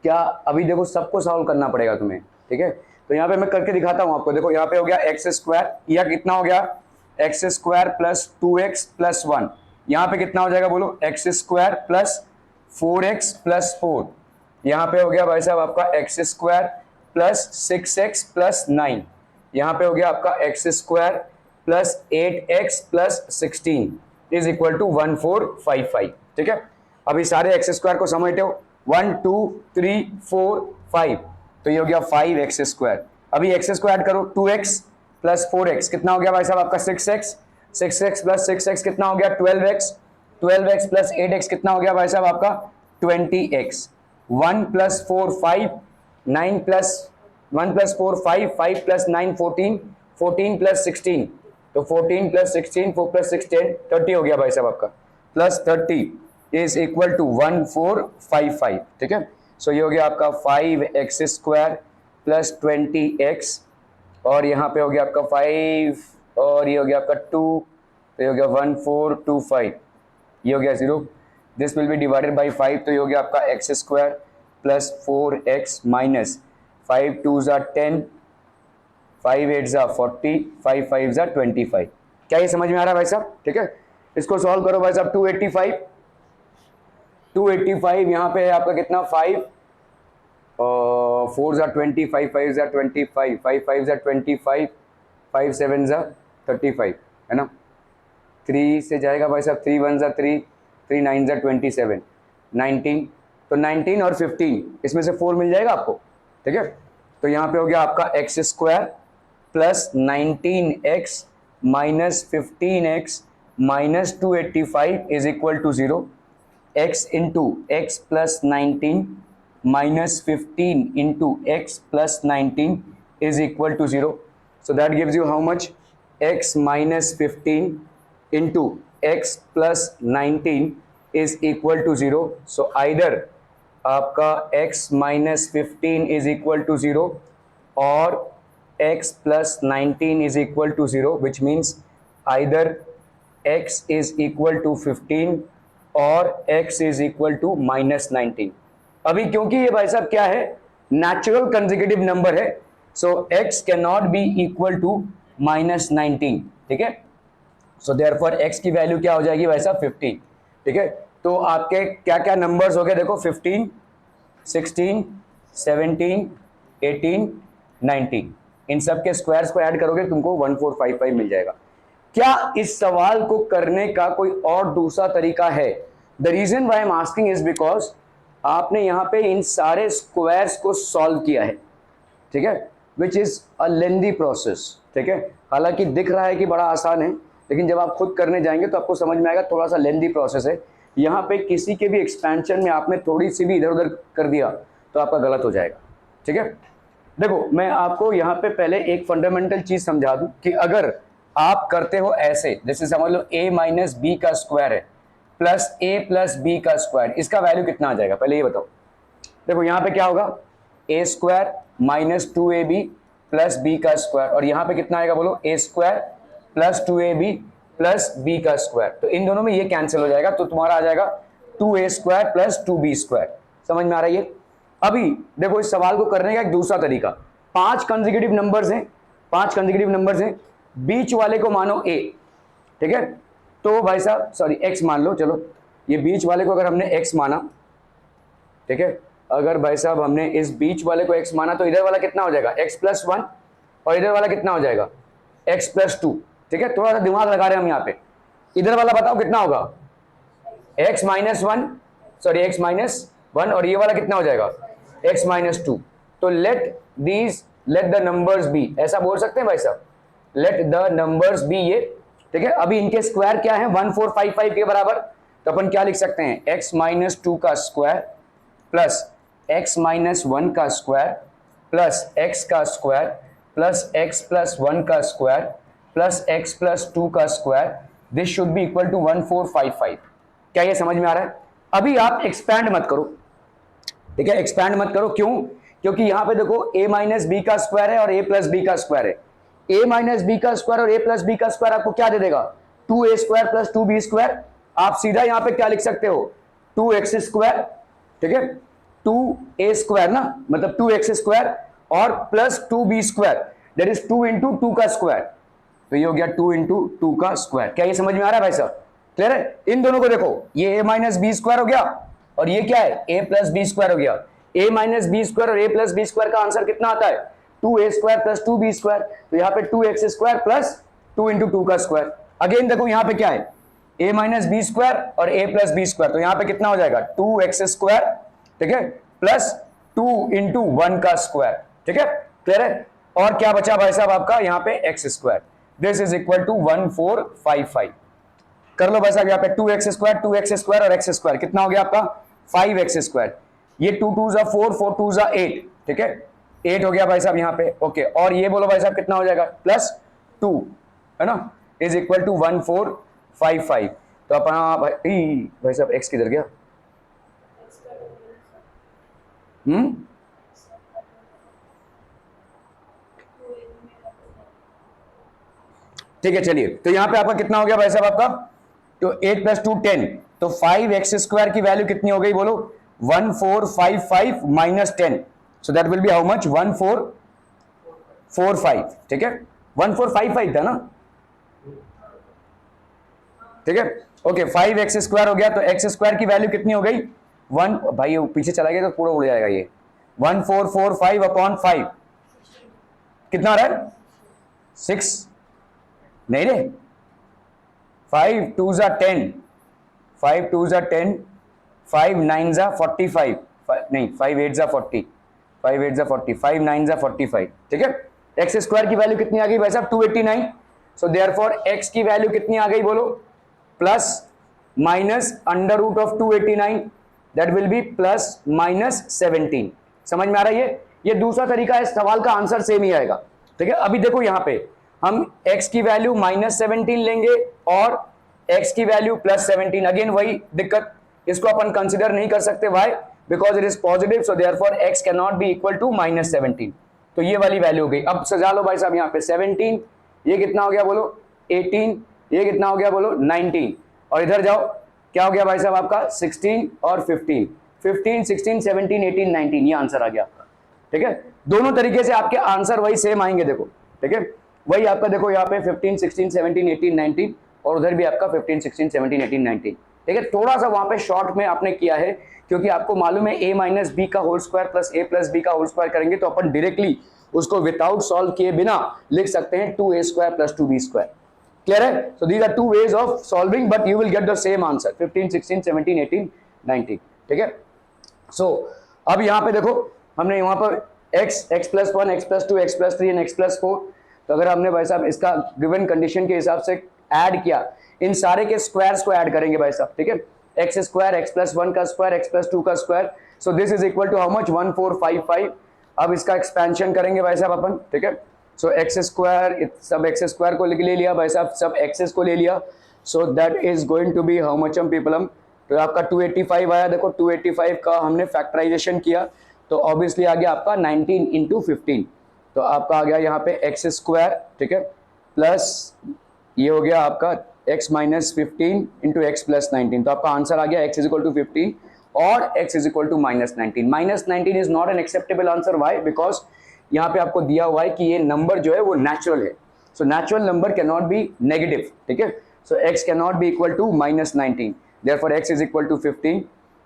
क्या अभी देखो सबको सॉल्व करना पड़ेगा तुम्हें, ठीक है। तो यहाँ पे मैं करके दिखाता हूं आपको। देखो यहाँ पे हो गया x स्क्वायर, या कितना हो गया? x square plus 2x plus 1। यहाँ पे कितना हो जाएगा बोलो? x square plus 4x plus 4। यहाँ पे हो गया भाई साहब आपका x square plus 6x plus 9। यहाँ पे हो गया आपका x square plus 8x plus 16 is equal to 1455। ठीक है, अभी सारे x स्क्वायर को समझते हो? 1, 2, 3, 4, 5, तो ये हो गया 5x स्क्वायर। अभी x स्क्वायर करो, 2x प्लस 4x कितना हो गया भाई साहब आपका? 6x। 6x प्लस 6x कितना हो गया? 12x। 12x प्लस 8x कितना हो गया भाई साहब आपका? 20x। 1 plus 4 5, 9 plus 1 plus 4 5, 5 plus 9 14, 14 plus 16, तो 14 प्लस 16, 4 प्लस 6 10, 30 हो गया भाई साहब आपका। Plus 30 is equal to 1455। ठीक है, सो ये हो गया आपका 5x स्क्वायर प्लस 20x, और यहाँ पे हो गया आपका 5, और ये हो गया आपका 2, तो ये हो गया 1425, ये हो गया 0। This will B divided by 5, तो ये हो गया आपका x square plus 4x minus 5 2 ज़ा 10, 5 8 ज़ा 40, 5 5 ज़ा 25। क्या ये समझ में आ रहा है भाई साहब? ठीक है, इसको सॉल्व करो भाई साहब। 285 यहाँ पे है आपका कितना? 5, 4 ज़ा 20, 5 5 ज़ा 25, 5 5 ज़ा 25, 5 7 ज़ा 35, है ना। 3 से जाएगा भाई साहब, 3 1 ज़ा 3, 3 9 ज़ा 27, 19, तो 19 और 15 इसमें से 4 मिल जाएगा आपको। ठीक है, तो यहाँ पे हो गया आपका x square plus 19x minus 15x minus 285 is equal to 0। x into x plus 19 minus 15 into x plus 19 is equal to 0. So that gives you how much? X minus 15 into x plus 19 is equal to 0. So either आपका x minus 15 is equal to 0 और x plus 19 is equal to 0, which means either x is equal to 15 और x is equal to minus 19. अभी क्योंकि ये भाई साहब क्या है, नेचुरल कंसेक्यूटिव नंबर है, so x can not be equal to minus 19. ठीक है, सो देयरफॉर x की वैल्यू क्या हो जाएगी भाई साहब 15. ठीक है, तो आपके क्या क्या नंबर्स हो गए देखो, 15, 16, 17, 18, 19, इन सब के स्क्वायर्स को ऐड करोगे तुमको 1455 मिल जाएगा. क्या इस सवाल को करने का कोई और दूसरा तरीका है? The reason why I am asking is because आपने यहाँ पे इन सारे स्क्वायर्स को सॉल्व किया है. ठीक है, which is a lengthy process. ठीक है, हालांकि दिख रहा है कि बड़ा आसान है, लेकिन जब आप खुद करने जाएंगे तो आपको समझ में आएगा थोड़ा सा लेंदी प्रोसेस है. यहाँ पे किसी के भी एक्सपेंशन में आपने थोड़ी सी भी इधर उधर कर दिया तो आपका गलत हो जाएगा. ठीक है, देखो मैं आपको यहाँ पे पहले एक फंडामेंटल चीज समझा दूं कि अगर आप करते हो ऐसे, जैसे समझ लो a माइनस बी का स्क्वायर है प्लस a प्लस बी का स्क्वायर, इसका वैल्यू कितना आ जाएगा पहले ये बताओ. देखो यहाँ पे क्या होगा, a square minus 2ab plus b का स्क्वायर, और यहाँ पे कितना आएगा बोलो, a square plus 2ab plus b का स्क्वायर. तो इन दोनों में ये कैंसिल हो जाएगा, तो तुम्हारा आ जाएगा 2a square plus 2b square. समझ में आ रहा है ये? अभी देखो इस सवाल को करने का एक दूसरा तरीका, 5 कंसेक्यूटिव नंबर्स हैं, 5 कंसेक्यूटिव नंबर्स हैं, बीच वाले को मानो a. ठीक है, तो भाई साहब सॉरी x मान लो, चलो ये बीच वाले को अगर हमने x माना, ठीक है, अगर भाई साहब हमने इस बीच वाले को x माना तो इधर वाला कितना हो जाएगा x प्लस 1 और इधर वाला कितना हो जाएगा x प्लस 2. ठीक है, थोड़ा सा दिमाग लगा रहे हैं हम यहाँ पे. इधर वाला बताओ कितना होगा, x minus 1, sorry x minus 1, और ये वाला कितना हो जाएगा x माइनस 2. तो लेट द नंबर्स बी, ऐसा बोल सकते हैं भाई साहब, लेट द नंबर्स बी ये. ठीक है, अभी इनके स्क्वायर क्या है 1455 के बराबर, तो अपन क्या लिख सकते हैं, x माइनस 2 का स्क्वायर प्लस x माइनस 1 का स्क्वायर प्लस x का स्क्वायर प्लस x प्लस 1 का स्क्वायर प्लस x प्लस 2 का square, this should be equal to 1455. क्या ये समझ में आ रहा है? अभी आप एक्सपैंड मत करो. ठीक है, एक्सपैंड मत करो. क्यों? क्योंकि यहाँ पे देखो a माइनस बी का स्क्वायर है और a प्लस बी का स्क्वायर है. a माइनस बी का स्क्वायर और a प्लस बी का स्क्वायर आपको क्या दे देगा, 2a square plus 2b square. आप सीधा यहाँ पे क्या लिख सकते हो, 2x स्क्वायर. ठीक है, 2a स्क्वायर ना, मतलब 2x स्क्वायर और plus 2b square, that is 2 into 2 का स्क्वायर. तो ये हो गया 2 इंटू 2 का स्क्वायर. क्या ये समझ में आ रहा है भाई साहब? क्लियर है? इन दोनों को देखो, ये a माइनस बी स्क्वायर हो गया और ये क्या है, a प्लस बी स्क्वायर हो गया. a माइनस बी स्क्वायर और a प्लस बी स्क्वायर का आंसर कितना आता है, 2a square plus 2b square. तो यहाँ पे 2x स्क्वायर प्लस 2 इंटू 2 का स्क्वायर. अगेन देखो यहाँ पे क्या है, a माइनस बी स्क्वायर और a प्लस बी स्क्वायर, तो यहाँ पे कितना हो जाएगा 2x स्क्वायर. ठीक है, प्लस 2 इंटू 1 का स्क्वायर. ठीक है, क्लियर है? और क्या बचा भाई साहब आपका यहाँ पे x square. This is equal to 1455. कर लो भाई साहब, यहाँ पे 2x स्क्वायर और x स्क्वायर कितना हो गया आपका 5x स्क्वायर. ये 2 2 जा 4, 4 2 जा 8. ठीक है, 8 हो गया भाई साहब यहाँ पे. ओके, और ये बोलो भाई साहब कितना हो जाएगा, प्लस 2 है ना, इज इक्वल टू 1455. तो अपना भाई साहब x किधर गया, ठीक है चलिए. तो यहाँ पे आपका कितना हो गया भाई साहब आपका, तो 8 प्लस 2 10, तो 5x स्क्वायर की वैल्यू कितनी हो गई बोलो, 1455 minus 10. So that will be how much, 1445. ठीक है, 1455 था ना. ठीक है, ओके, 5x स्क्वायर हो गया, तो x स्क्वायर की वैल्यू कितनी हो गई 1, भाई पीछे चला गया तो पूरा उड़ जाएगा ये, 1445 अपॉन 5 कितना आ रहा है 6, नहीं रे, 5 2 जा 10, 5 2 जा 10, 5 9 जा 45, नहीं 5 8 जा 40, 5 8 जा 40, 5 9 जा 45. ठीक है, x स्क्वायर की वैल्यू कितनी आ गई भाई साहब 289. सो देयरफॉर x की वैल्यू कितनी आ गई बोलो, plus minus under root of 289, that will be plus minus 17। समझ में आ रहा है? ये दूसरा तरीका है, सवाल का आंसर सेम ही आएगा। ठीक है, अभी देखो यहां पे हम x की वैल्यू -17 लेंगे और x की वैल्यू +17। अगेन वही दिक्कत, इसको अपन कंसिडर नहीं कर सकते। Why? Because it is positive, so therefore x can not be equal to -17। तो ये वाली वैल्यू हो गई। अब सजा लो भाई साहब यहाँ पे 17, ये कितना हो गया बोलो 18, ये कितना हो गया बोलो 19, और इधर जाओ क्या हो गया भाई साहब आपका 16 और 15, 15 16 17 18 19, ये आंसर आ गया आपका। ठीक है, दोनों तरीके से आपके आंसर वही सेम आएंगे। देखो ठीक है, वही आपका देखो यहाँ पे 15 16 17 18 19, और उधर भी आपका 15 16 17 18 19। ठीक है, थोड़ा सा वहां पे शॉर्ट में आपने किया है क्योंकि आपको मालूम है a माइनस बी का whole square plus a plus b का होल स्क्वायर करेंगे तो अपन डायरेक्टली उसको विदाउट सॉल्व किए बिना लिख सकते हैं 2a square plus 2b square. Clear है? So these are two ways of solving, but you will get the same answer 15 16 17 18 19। ठीक है, सो अब यहाँ पे देखो हमने यहाँ पर x plus 1 x plus 2 x plus 3 x plus 4, तो अगर हमने भाई साहब इसका गिवन कंडीशन के हिसाब से ऐड किया, इन सारे के स्क्वायर्स को ऐड करेंगे भाई साहब। ठीक है, x स्क्वायर x प्लस 1 का स्क्वायर x प्लस 2 का square, so this is equal to how much 1455। अब इसका एक्सपेंशन करेंगे भाई साहब अपन। ठीक है, सो x स्क्वायर, सब x स्क्वायर को ले लिया भाई साहब, सब एक्सेस को ले लिया, so that is going to be how much people, तो आपका 285 आया। देखो 285 का हमने फैक्टराइजेशन किया तो ऑब्वियसली आ गया आपका 19 इंटू 15, तो आपका आ गया यहाँ पे x स्क्वायर। ठीक है, प्लस ये हो गया आपका x minus 15 into x plus 19, तो आपका आंसर आ गया x इज इक्वल टू 15 और x is equal to -19। -19 is not an acceptable answer. Why? Because यहाँ पे आपको दिया हुआ है कि ये नंबर जो है वो नेचुरल है, so natural number can not be negative. ठीक है, so x can not be equal to -19, therefore x is equal to 15,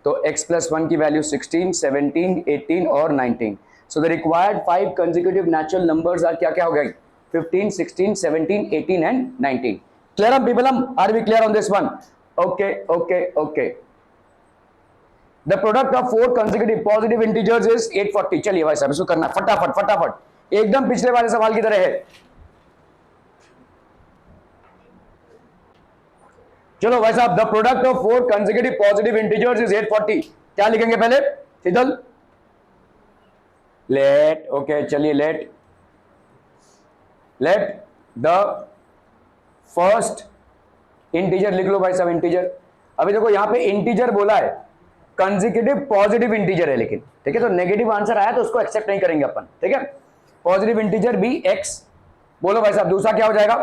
तो x प्लस 1 की वैल्यू 16 17 18 और 19, so the required 5 consecutive natural numbers are क्या हो गए 15 16 17 18 and 19। Clear up people? Are we clear on this one? Okay. The product of 4 consecutive positive integers is 840। चलिए भाई साहब इसको करना फटाफट एकदम पिछले वाले सवाल की तरह है। चलो भाई साहब, the product of 4 consecutive positive integers is 840। क्या लिखेंगे पहले शीतल? चलिए लेट द फर्स्ट इंटीजर लिख लो भाई साहब, इंटीजर। अभी देखो यहाँ पे इंटीजर बोला है, कंसेक्यूटिव पॉजिटिव इंटीजर है लेकिन, ठीक है, तो नेगेटिव आंसर आया तो उसको एक्सेप्ट नहीं करेंगे अपन। ठीक है, पॉजिटिव इंटीजर भी x, बोलो भाई साहब दूसरा क्या हो जाएगा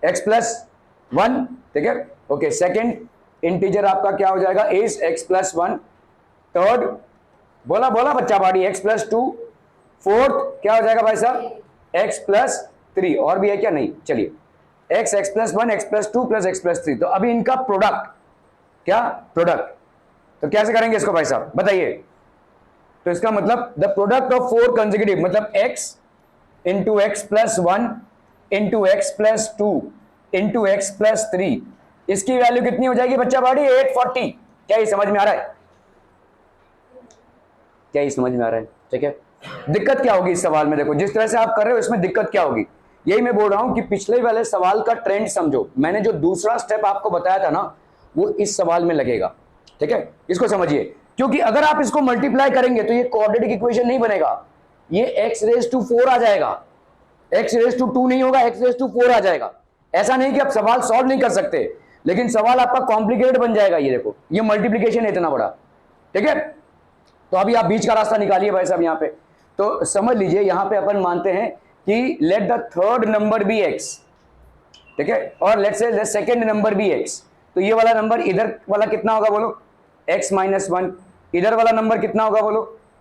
x प्लस 1। ठीक है, ओके, सेकेंड इंटीजर आपका क्या हो जाएगा इज x प्लस 1। थर्ड बोला बच्चा बाड़ी x प्लस 2। फोर्थ क्या हो जाएगा भाई साहब x प्लस 3, और भी है क्या? नहीं, चलिए x plus 1 x plus 2 plus x plus 3, तो अभी इनका प्रोडक्ट तो कैसे करेंगे इसको भाई साहब बताइए? तो इसका मतलब द प्रोडक्ट ऑफ 4 कंसेक्यूटिव मतलब x into x plus 1 into x plus 2 into x plus 3, इसकी वैल्यू कितनी हो जाएगी बच्चा बाड़ी 840। क्या ये समझ में आ रहा है? ठीक है, दिक्कत क्या होगी इस सवाल में? देखो जिस तरह से आप कर रहे हो इसमें दिक्कत क्या होगी, यही मैं बोल रहा हूं कि पिछले वाले सवाल का ट्रेंड समझो। मैंने जो दूसरा स्टेप आपको बताया था ना वो इस सवाल में लगेगा। ठीक है, इसको समझिए, क्योंकि अगर आप इसको मल्टीप्लाई करेंगे तो ये क्वाड्रेटिक इक्वेशन नहीं बनेगा, ये x रेज टू 4 आ जाएगा, x रेज टू 2 नहीं होगा, x रेज टू 4 आ जाएगा। ऐसा नहीं कि आप सवाल सॉल्व नहीं कर सकते, लेकिन सवाल आपका कॉम्प्लिकेटेड बन जाएगा। ये देखो ये मल्टीप्लीकेशन है इतना बड़ा। ठीक है, तो अभी आप बीच का रास्ता निकालिए भाई साहब यहाँ पे। तो समझ लीजिए यहाँ पे अपन मानते हैं कि let the third number be x, ठीक है, और लेट से सेकेंड नंबर बी x, तो ये वाला नंबर इधर वाला कितना होगा बोलो x माइनस 1, इधर वाला नंबर कितना होगा बोलो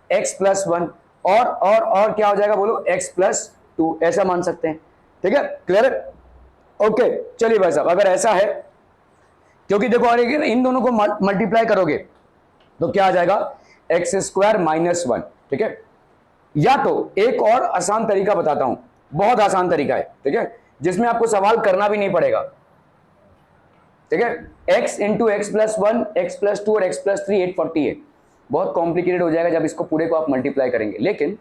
x प्लस 1, और क्या हो जाएगा बोलो x प्लस 2, ऐसा मान सकते हैं। ठीक है, क्लियर है? ओके, चलिए भाई साहब अगर ऐसा है, क्योंकि देखो और इन दोनों को मल्टीप्लाई करोगे तो क्या आ जाएगा एक्स स्क्वायर माइनस 1। ठीक है, या तो एक और आसान तरीका बताता हूं, बहुत आसान तरीका है, ठीक है, जिसमें आपको सवाल करना भी नहीं पड़ेगा। ठीक है, x into x plus 1 x plus 2 और एक्स प्लस 3 840 है। बहुत कॉम्प्लिकेटेड हो जाएगा जब इसको पूरे को आप मल्टीप्लाई करेंगे, लेकिन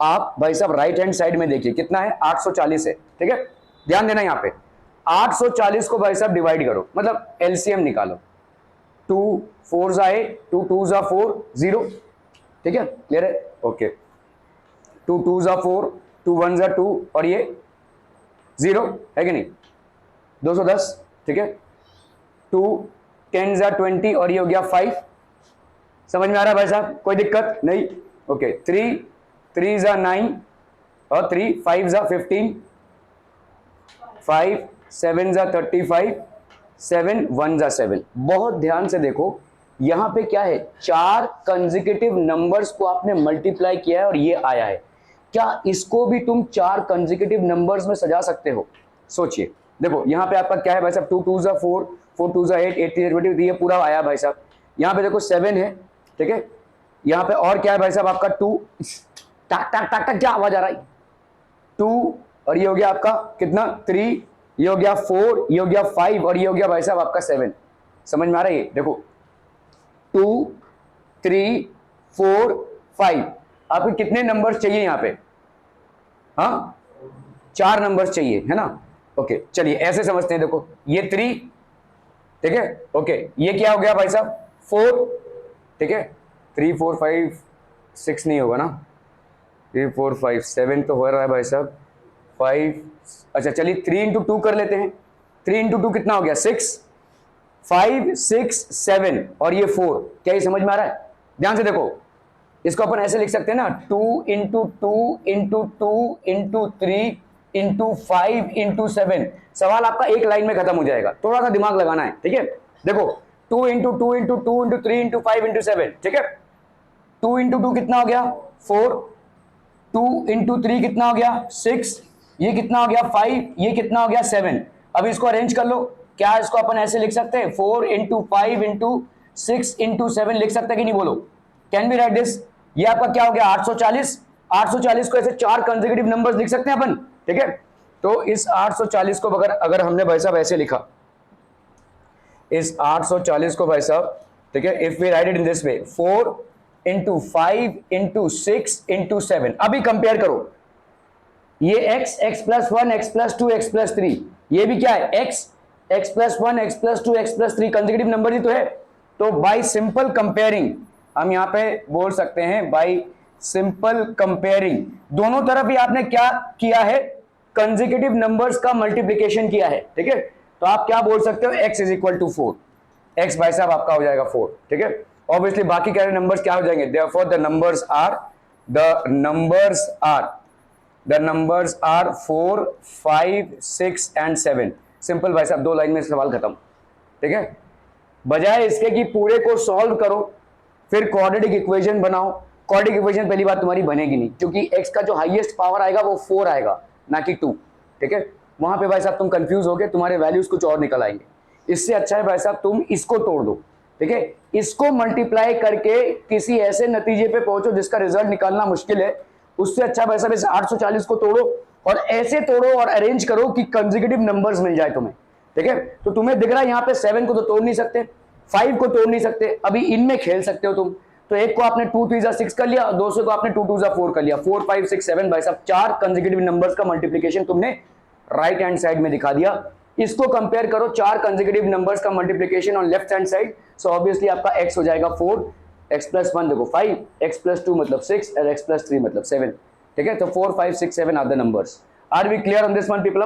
आप भाई साहब राइट हैंड साइड में देखिए कितना है 840 है। ठीक है, ध्यान देना यहाँ पे 840 को भाई साहब डिवाइड करो, मतलब एलसीएम निकालो। 2 4 8, 2 2 4, 0, ठीक है, क्लियर है, ओके। 2 2 4, 2 1 2 और ये 0 है कि नहीं, 210, ठीक है। 2 10 20 और ये हो गया 5। समझ में आ रहा है भाई साहब, कोई दिक्कत नहीं, ओके। 3 3 9 और 3 5 15, 5 7 35, 7 1 7। बहुत ध्यान से देखो, यहां पे क्या है, 4 कंसेक्यूटिव नंबर्स को आपने मल्टीप्लाई किया है और ये आया है। क्या इसको भी तुम 4 कंसेक्यूटिव नंबर्स में सजा सकते हो? सोचिए, देखो यहां पे आपका क्या है भाई साहब, 2 2 4, 4 2 8, 8 3 20, ये पूरा आया भाई साहब। यहां पे देखो 7 है, ठीक है। यहां पे और क्या है भाई साहब आपका 2, टाक टाक टाक टाक क्या आवाज आ रहा है, 2 और ये हो गया आपका कितना 3, ये हो गया 4, ये हो गया 5 और ये हो गया भाई साहब आपका 7। समझ में आ रहा है? ये देखो 2 3 4 5, आपको कितने नंबर्स चाहिए यहां पे? हाँ, 4 नंबर्स चाहिए, है ना, ओके। चलिए ऐसे समझते हैं, देखो ये 3, ठीक है, ओके। ये क्या हो गया भाई साहब 4, ठीक है। 3 4 5 6 नहीं होगा ना, 3 4 5 7 तो हो रहा है भाई साहब, 5, अच्छा चलिए 3 इंटू 2 कर लेते हैं। 3 इंटू 2 कितना हो गया 6, 5 6 7 और ये 4। क्या ये समझ में आ रहा है? ध्यान से देखो, इसको अपन ऐसे लिख सकते हैं ना, 2 into 2 into 2 into 3 into 5 into 7। सवाल आपका एक लाइन में खत्म हो जाएगा, थोड़ा सा दिमाग लगाना है, ठीक है। देखो 2 into 2 into 2 into 3 into 5 into 7, ठीक है। 2 इंटू 2 कितना हो गया 4, 2 इंटू 3 कितना हो गया 6, ये कितना हो गया 5, ये कितना हो गया 7। अब इसको अरेंज कर लो। क्या इसको अपन ऐसे लिख सकते हैं, 4 इंटू 5 इंटू 6 इंटू 7 लिख सकते हैं कि नहीं, बोलो, कैन बी राइट दिस? ये आपका क्या हो गया 840। 840 को ऐसे 4 कंसेक्यूटिव नंबर्स लिख सकते हैं अपन, ठीक है। तो इस 840 को अगर हमने भाई साहब ऐसे लिखा, इस 840 को भाई साहब, ठीक है, if we write it in this way, 4 into 5 into 6 into 7। अभी कंपेयर करो, ये x x plus 1 x plus 2 x plus 3, ये भी क्या है x x plus 1 x plus 2 x plus 3, consecutive number ही तो है। तो बाय सिंपल कंपेयरिंग हम यहां पे बोल सकते हैं, बाय सिंपल कंपेयरिंग दोनों तरफ ही आपने क्या किया है, कंसेक्यूटिव नंबर्स का मल्टीप्लिकेशन किया है, ठीक है। तो आप क्या बोल सकते हो, x is equal to 4, x भाई साहब आपका हो जाएगा 4, ठीक है। ऑब्वियसली बाकी कह रहे नंबर्स क्या हो जाएंगे, therefore the numbers are 4 5 6 and 7। Simple भाई साहब, 2 लाइन में सवाल खत्म, ठीक है। बजाय इसके कि पूरे को सॉल्व करो फिर क्वाड्रेटिक इक्वेशन बनाओ, क्वाड्रेटिक इक्वेशन पहली बात तुम्हारी बनेगी नहीं, क्योंकि x का जो हाईएस्ट पावर आएगा वो 4 आएगा ना कि 2, ठीक है। वहां पे भाई साहब तुम कंफ्यूज होगे, तुम्हारे वैल्यूज कुछ और निकल आएंगे। इससे अच्छा है भाई साहब तुम इसको तोड़ दो, ठीक है। इसको मल्टीप्लाई करके किसी ऐसे नतीजे पे पहुंचो जिसका रिजल्ट निकालना मुश्किल है। उससे अच्छा भाई साहब इस 840 को तोड़ो और ऐसे तोड़ो और अरेंज करो कि कंसेक्यूटिव नंबर्स मिल जाए तुम्हें, ठीक है। तो तुम्हें दिख रहा है यहाँ पे 7 को तो तोड़ नहीं सकते, 5 को तोड़ नहीं सकते, अभी इनमें खेल सकते हो तुम। तो एक को आपने 2 3 6 कर लिया, दूसरे को आपने 2 2 4 कर लिया, 4 5 6 7 भाई साहब 4 कंसेक्यूटिव नंबर्स का मल्टीप्लिकेशन तुमने राइट हैंड साइड में दिखा दिया। इसको कंपेयर करो 4 कंसेक्यूटिव नंबर्स का multiplication on left hand side, so obviously आपका x हो जाएगा 4, x प्लस 1 देखो 5, x प्लस 2 मतलब 6 और x प्लस 3 मतलब 7, ठीक है। तो 4 5 6 7 are the numbers. Are we clear on this one people?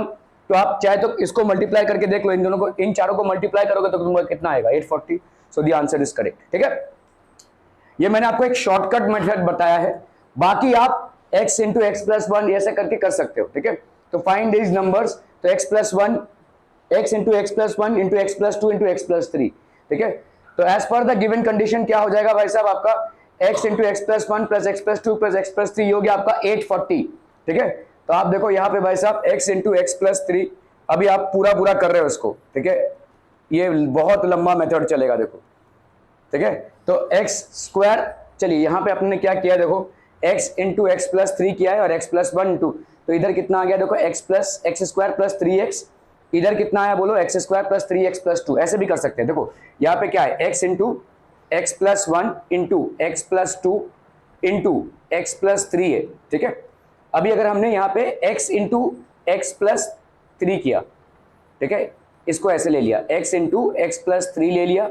तो आप चाहे तो इसको मल्टीप्लाई करके देख लो, इन दोनों को, इन चारों को मल्टीप्लाई करोगे तो तुम्हारा कितना आएगा 840। So the answer is correct, ठीक है। ये मैंने आपको एक शॉर्टकट मेथड बताया है, बाकी आप x इंटू एक्स प्लस 1 ऐसे करके कर सकते हो, ठीक है। तो फाइंड दीज नंबर्स, तो x plus 1, x into x plus 1 into x plus 2 into x plus 3, ठीक है। तो as per the given condition क्या हो जाएगा भाई साहब आपका x into x plus 1 plus x plus 2 plus x plus 3, ये हो गया आपका 840, ठीक है। तो आप देखो यहाँ पे भाई साहब x इंटू एक्स प्लस 3, अभी आप पूरा कर रहे हो इसको, ठीक है। ये बहुत लंबा मेथड चलेगा, देखो, ठीक है। तो एक्स स्क्वायर, चलिए यहाँ पे अपने क्या किया, देखो x इंटू एक्स प्लस 3 किया है और x प्लस 1 इंटू, तो इधर कितना आ गया देखो x plus x square plus 3x, इधर कितना आया बोलो x square plus 3x plus 2, ऐसे भी कर सकते हैं। देखो यहाँ पे क्या है x into x plus 1 into x plus 2 into x plus 3 है, ठीक है। अभी अगर हमने यहाँ पे x इंटू एक्स प्लस 3 किया, ठीक है, इसको ऐसे ले लिया, x इंटू एक्स प्लस 3 ले लिया,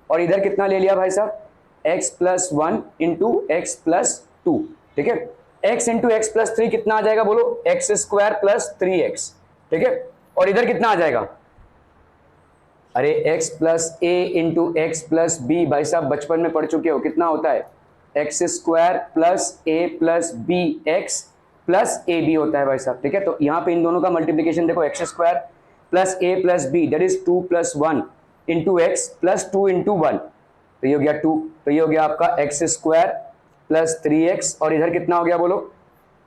और इधर कितना ले लिया भाई साहब, x plus 1 into x plus 2, ठीक है। x इंटू एक्स प्लस 3 कितना आ जाएगा बोलो, एक्स स्क्वायर प्लस 3x, ठीक है। और इधर कितना आ जाएगा, अरे x प्लस ए इंटू एक्स प्लस बी, भाई साहब बचपन में पढ़ चुके हो, कितना होता है, x square plus a plus b x plus a b होता है भाई साहब, ठीक है। तो यहाँ पे इन दोनों का मल्टीप्लीकेशन देखो, x square plus a plus b that is 2 plus 1 into x plus 2 into 1, तो ये हो गया 2, तो ये हो गया आपका एक्स स्क्वायर प्लस 3x, और इधर कितना हो गया बोलो,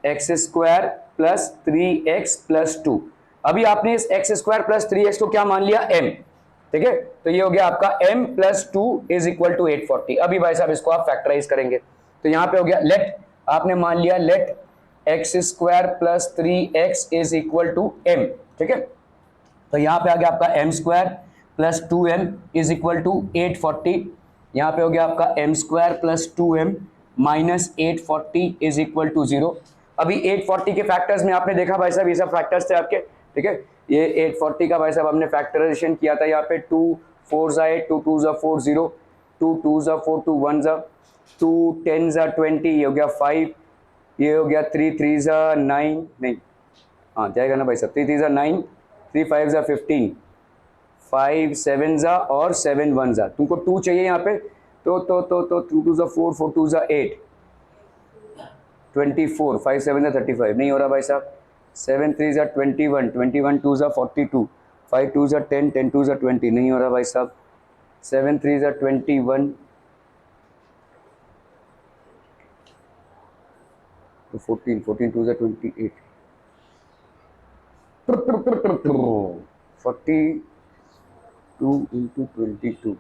x square plus 3x plus 2। अभी आपने इस एक्स स्क्वायर प्लस 3x को क्या मान लिया, m, ठीक है। तो ये हो गया आपका m plus 2 is equal to 840। अभी भाई साहब इसको आप फैक्टराइज करेंगे, तो यहाँ पे हो गया लेट, आपने मान लिया let x square plus 3x is equal to m, ठीक है। तो यहाँ पे आ गया आपका m square plus 2m is equal to 840, यहाँ पे हो गया आपका m square plus 2m minus 840 is equal to 0। अभी 840 के फैक्टर्स में आपने देखा भाई साहब, ये सब फैक्टर्स थे आपके, ठीक है। ये 840 का भाई साहब हमने फैक्टराइजेशन किया था, यहाँ पे 2 4 जा 8, 2 2 जा 4 0, 2 2 जा 4, 2 1 जा 2, 10 जा 20, ये हो गया 5, ये हो गया 3 3 जा 9, नहीं हाँ जाएगा ना भाई साहब, 3 3 जा 9, 3 5 जा 15, 5 7 जा और 7 1 जा, तुमको 2 चाहिए यहाँ पे, तो 2 2 जा 4, 4 2 जा 8, 24, 5 7 जा 35, नहीं हो रहा भाई साहब, 7 3 जा 21, 21 2 जा 42, 5 2 जा 10, 10 2 जा 20, नहीं हो रहा भाई साहब, 7 3 जा 21, तो 14, 14 2 जा 28, 42 into 22,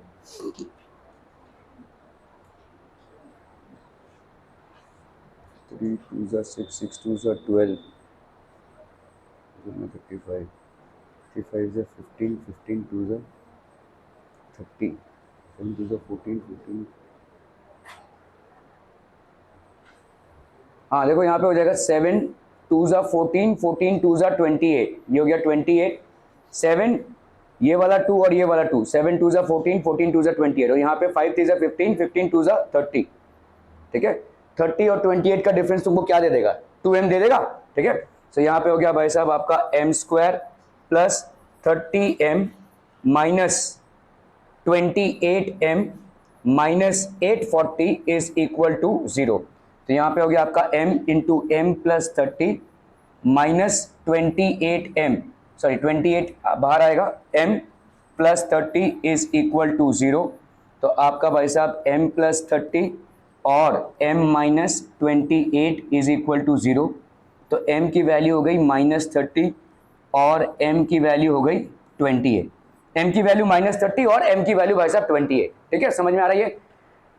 3 2 जा 6, 6 2 जा 12, 35, 3 5 जा 15, 15 2 जा 30, 7 2 जा 14, 14, हाँ देखो यहाँ पे हो जाएगा 7 2 जा 14, 14 2 जा 28, ये हो गया 28, 7 ये वाला 2 और ये वाला 2, 7 2 जा 14, 14 2 जा 28, और यहाँ पे 5 3 जा 15, 15 2 जा 30, ठीक है। 30 और 28 का डिफरेंस तुमको क्या दे देगा, 2m दे देगा, ठीक है। तो यहाँ पे हो गया भाई साहब आपका m square plus 30m minus 28m minus 840 is equal to 0। तो यहाँ पे हो गया आपका m into m plus 30 minus 28m, sorry 28 बाहर आएगा, m plus 30 is equal to 0। तो आपका भाई साहब m प्लस 30 और m minus 28 is equal to 0। तो m की वैल्यू हो गई माइनस 30 और m की वैल्यू हो गई 28, m की वैल्यू माइनस 30 और m की वैल्यू भाई साहब 28, ठीक है, समझ में आ रही है।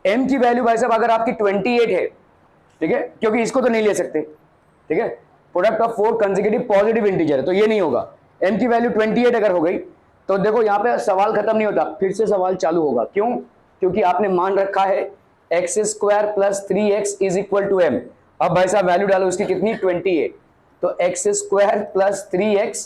m की वैल्यू भाई साहब अगर आपकी 28 है, ठीक है, क्योंकि इसको तो नहीं ले सकते, ठीक है, product of 4 consecutive positive integer है, तो ये नहीं होगा। m की वैल्यू 28 अगर हो गई तो देखो यहाँ पे सवाल खत्म नहीं होता, फिर से सवाल चालू होगा, क्यों, क्योंकि आपने मान रखा है x square plus 3x is equal to m। अब भाई साहब वैल्यू डालो उसकी कितनी, 28, तो x square plus 3x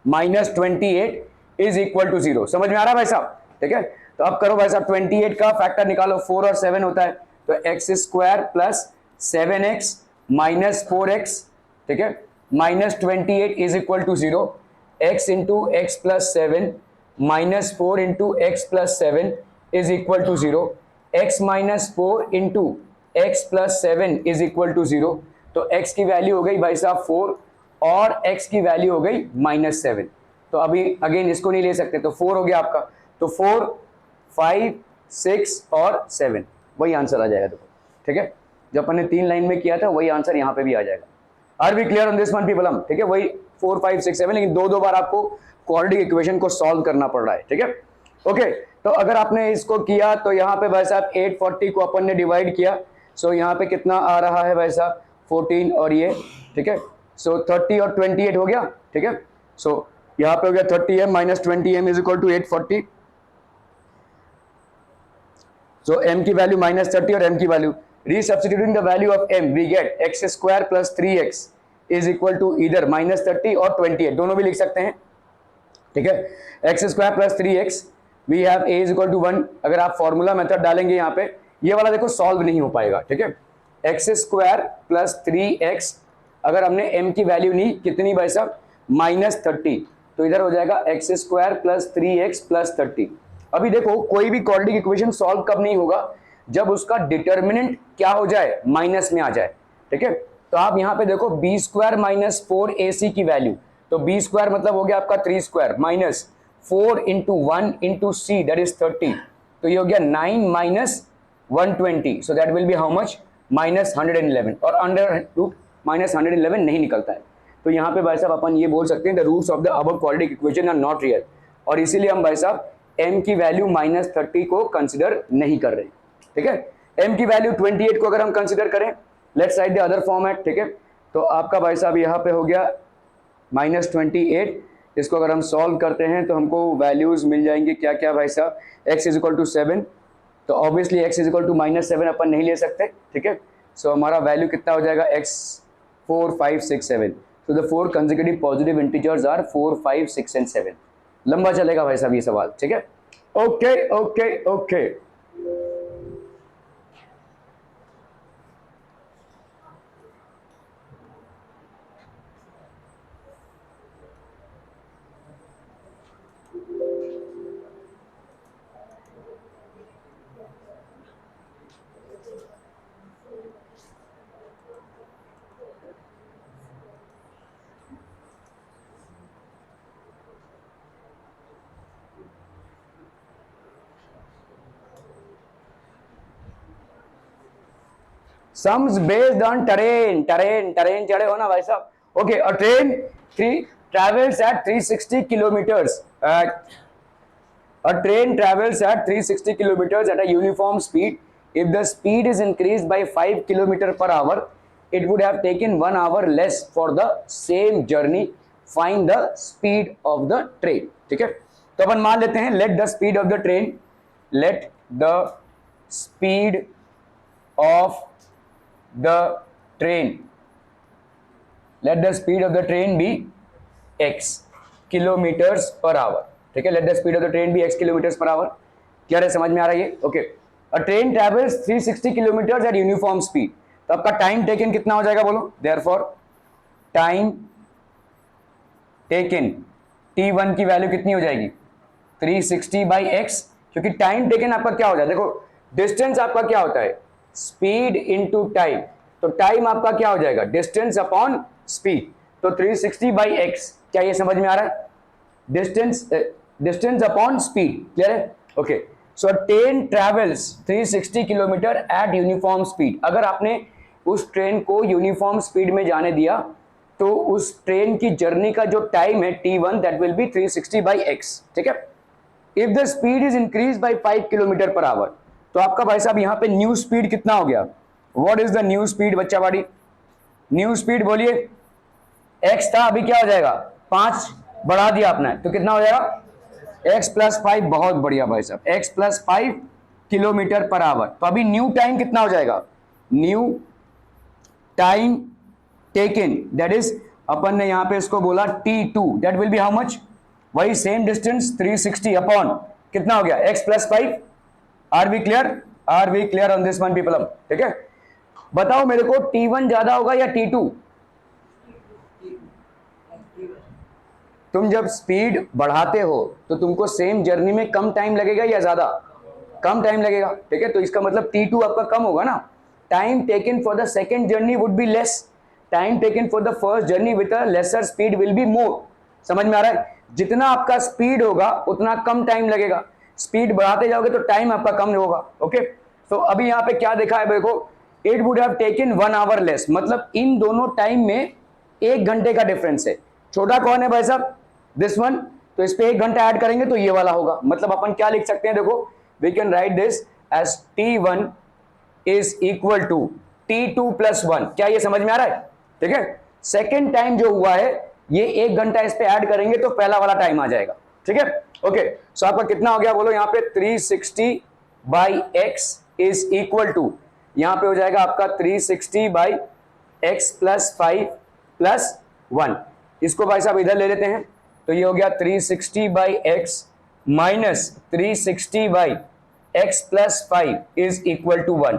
minus 28 is equal to 0। समझ में आ रहा है भाई साहब, ठीक है। तो अब करो भाई साहब 28 का फैक्टर निकालो, 4 और 7 होता है, तो x square plus 7x minus 4x, ठीक है, minus 28 is equal to 0। x into x plus 7 minus 4 into x plus 7 is equal to 0। x minus 4 into x plus 7 is equal to 0। तो x की वैल्यू हो गई भाई साहब 4 और x की वैल्यू हो गई माइनस 7। तो अभी अगेन इसको नहीं ले सकते, तो 4 हो गया आपका, तो 4 5 6 और 7 वही आंसर आ जाएगा, देखो, ठीक है। जो अपन ने 3 लाइन में किया था वही आंसर यहाँ पे भी आ जाएगा। Are we clear on this one people हम, ठीक है, वही 4 5 6 7, लेकिन दो बार आपको क्वाड्रेटिक इक्वेशन को सॉल्व करना पड़ रहा है, ठीक है। ओके, तो अगर आपने इसको किया तो यहाँ पे भाई साहब 840 को अपन ने डिवाइड किया, सो यहाँ पे कितना आ रहा है भाई साहब 14 और ये, ठीक है, सो 30 और 28 हो गया, ठीक है। सो यहाँ पे हो गया 30m minus 20m is equal to 840। So m की वैल्यू माइनस 30 और m की value, resubstituting the value of m we get x square plus 3x is equal to इधर माइनस 30 और 28, दोनों भी लिख सकते हैं। ठीक है, x square plus 3x we have a is equal to 1। अगर आप फॉर्मूला मेथड डालेंगे यहाँ पे, ये वाला देखो सॉल्व नहीं हो पाएगा। ठीक है, एक्स स्क्वायर प्लस 3x, अगर हमने m की वैल्यू ली कितनी भाई साहब, -30, तो इधर हो जाएगा x square plus 3x plus 30। अभी देखो कोई भी क्वाड्रेटिक इक्वेशन सॉल्व कब नहीं होगा, जब उसका डिटर्मिनेंट क्या हो जाए, माइनस में आ जाए। ठीक है, तो आप यहाँ पे देखो बी स्क्वायर माइनस 4ac की वैल्यू, तो बी स्क्वायर मतलब हो गया आपका 3 square minus 4 into 1 into see that is 30, तो ये हो गया 9 minus 120, so that will be how much, -111, और अंडर रूट -111 नहीं निकलता है। तो यहाँ पे भाई साहब अपन ये बोल सकते हैं the roots of the above quadratic equation are not real, और इसीलिए हम भाई साहब m की वैल्यू -30 को कंसिडर नहीं कर रहे। ठीक है, m की वैल्यू 28 को अगर हम कंसिडर करें, let's write the other format. ठीक है, तो आपका भाई साहब यहाँ पे हो गया -28, इसको अगर हम सॉल्व करते हैं तो हमको वैल्यूज मिल जाएंगे क्या क्या भाई साहब, x इज इक्वल टू 7, तो obviously x is equal to -7 अपन नहीं ले सकते। ठीक है, सो हमारा वैल्यू कितना हो जाएगा, x 4 5 6 7, तो the 4 consecutive positive integers are 4 5 6 and 7। लंबा चलेगा भाई साहब ये सवाल। ठीक है, okay okay okay. Sums based on terrain चढ़े हो ना भाई साहब। Okay, a train travels at 360 kilometers a train travels at 360 kilometers at a uniform speed. If the speed is increased by 5 km per hour, it would have taken 1 hour less for the same journey. Find the speed of the train. ठीक है, तो अपन मान लेते हैं let the speed of the train be x kilometres per hour. ठीक है, let the speed of the train be x kilometres per our. क्या है, समझ में आ रहा है ये? Okay, a train travels 360 kilometres at uniform speed, तो आपका टाइम टेकन कितना हो जाएगा बोलो, therefore टाइम टेकन t1 की वैल्यू कितनी हो जाएगी, 360 बाई x, क्योंकि टाइम टेकन आपका क्या हो जाए, देखो डिस्टेंस आपका क्या होता है, स्पीड इनटू टाइम, तो टाइम आपका क्या हो जाएगा, डिस्टेंस अपॉन स्पीड, तो 360 बाई x। क्या ये समझ में आ रहा है, डिस्टेंस अपॉन स्पीड, क्लियर है? Okay, so train travels 360 kilometre eight uniform speed. अगर आपने उस ट्रेन को यूनिफॉर्म स्पीड में जाने दिया तो उस ट्रेन की जर्नी का जो टाइम है t1 that will B 360 by x। ठीक है, if the speed is increase by 5 kilometre per hour, तो आपका भाई साहब यहाँ पे न्यू स्पीड कितना हो गया, what is the new speed बच्चा बाड़ी, न्यू स्पीड बोलिए, x था अभी क्या हो जाएगा 5 बढ़ा दिया आपने, तो कितना हो जाएगा x प्लस 5, बहुत बढ़िया भाई साहब, x plus 5 kilometre per hour. तो अभी न्यू टाइम कितना हो जाएगा, new time taken that is, अपन ने यहां पे इसको बोला t2, that will be how much, वही सेम डिस्टेंस 360 अपॉन कितना हो गया x plus 5। Are we clear on this one people? ठीक है, बताओ मेरे को t1 ज्यादा होगा या t2? तुम जब स्पीड बढ़ाते हो तो तुमको सेम जर्नी में कम टाइम लगेगा या ज्यादा, कम टाइम लगेगा। ठीक है, तो इसका मतलब t2 आपका कम होगा ना, time taken for the second journey would be less, time taken for the first journey with a lesser speed will be more. समझ में आ रहा है, जितना आपका स्पीड होगा उतना कम टाइम लगेगा, स्पीड बढ़ाते जाओगे तो टाइम आपका कम होगा। ओके, तो अभी यहाँ पे क्या देखा है देखो, it would have taken 1 hour less, मतलब इन दोनों टाइम में 1 घंटे का डिफरेंस है। छोटा कौन है भाई साहब, दिस वन, तो इस पे 1 घंटा ऐड करेंगे तो ये वाला होगा। मतलब अपन क्या लिख सकते हैं, देखो we can write this as t1 is equal to t2 plus 1। क्या ये समझ में आ रहा है? ठीक है, सेकेंड टाइम जो हुआ है ये 1 घंटा इस पे ऐड करेंगे तो पहला वाला टाइम आ जाएगा। ठीक है, ओके, सो आपका कितना हो गया बोलो, यहाँ पे 360 by x is equal to, यहाँ पे हो जाएगा आपका 360 बाई x प्लस 5 प्लस 1। इसको भाई साहब इधर ले लेते हैं, तो ये हो गया 360 by x minus 360 by x plus 5 is equal to 1।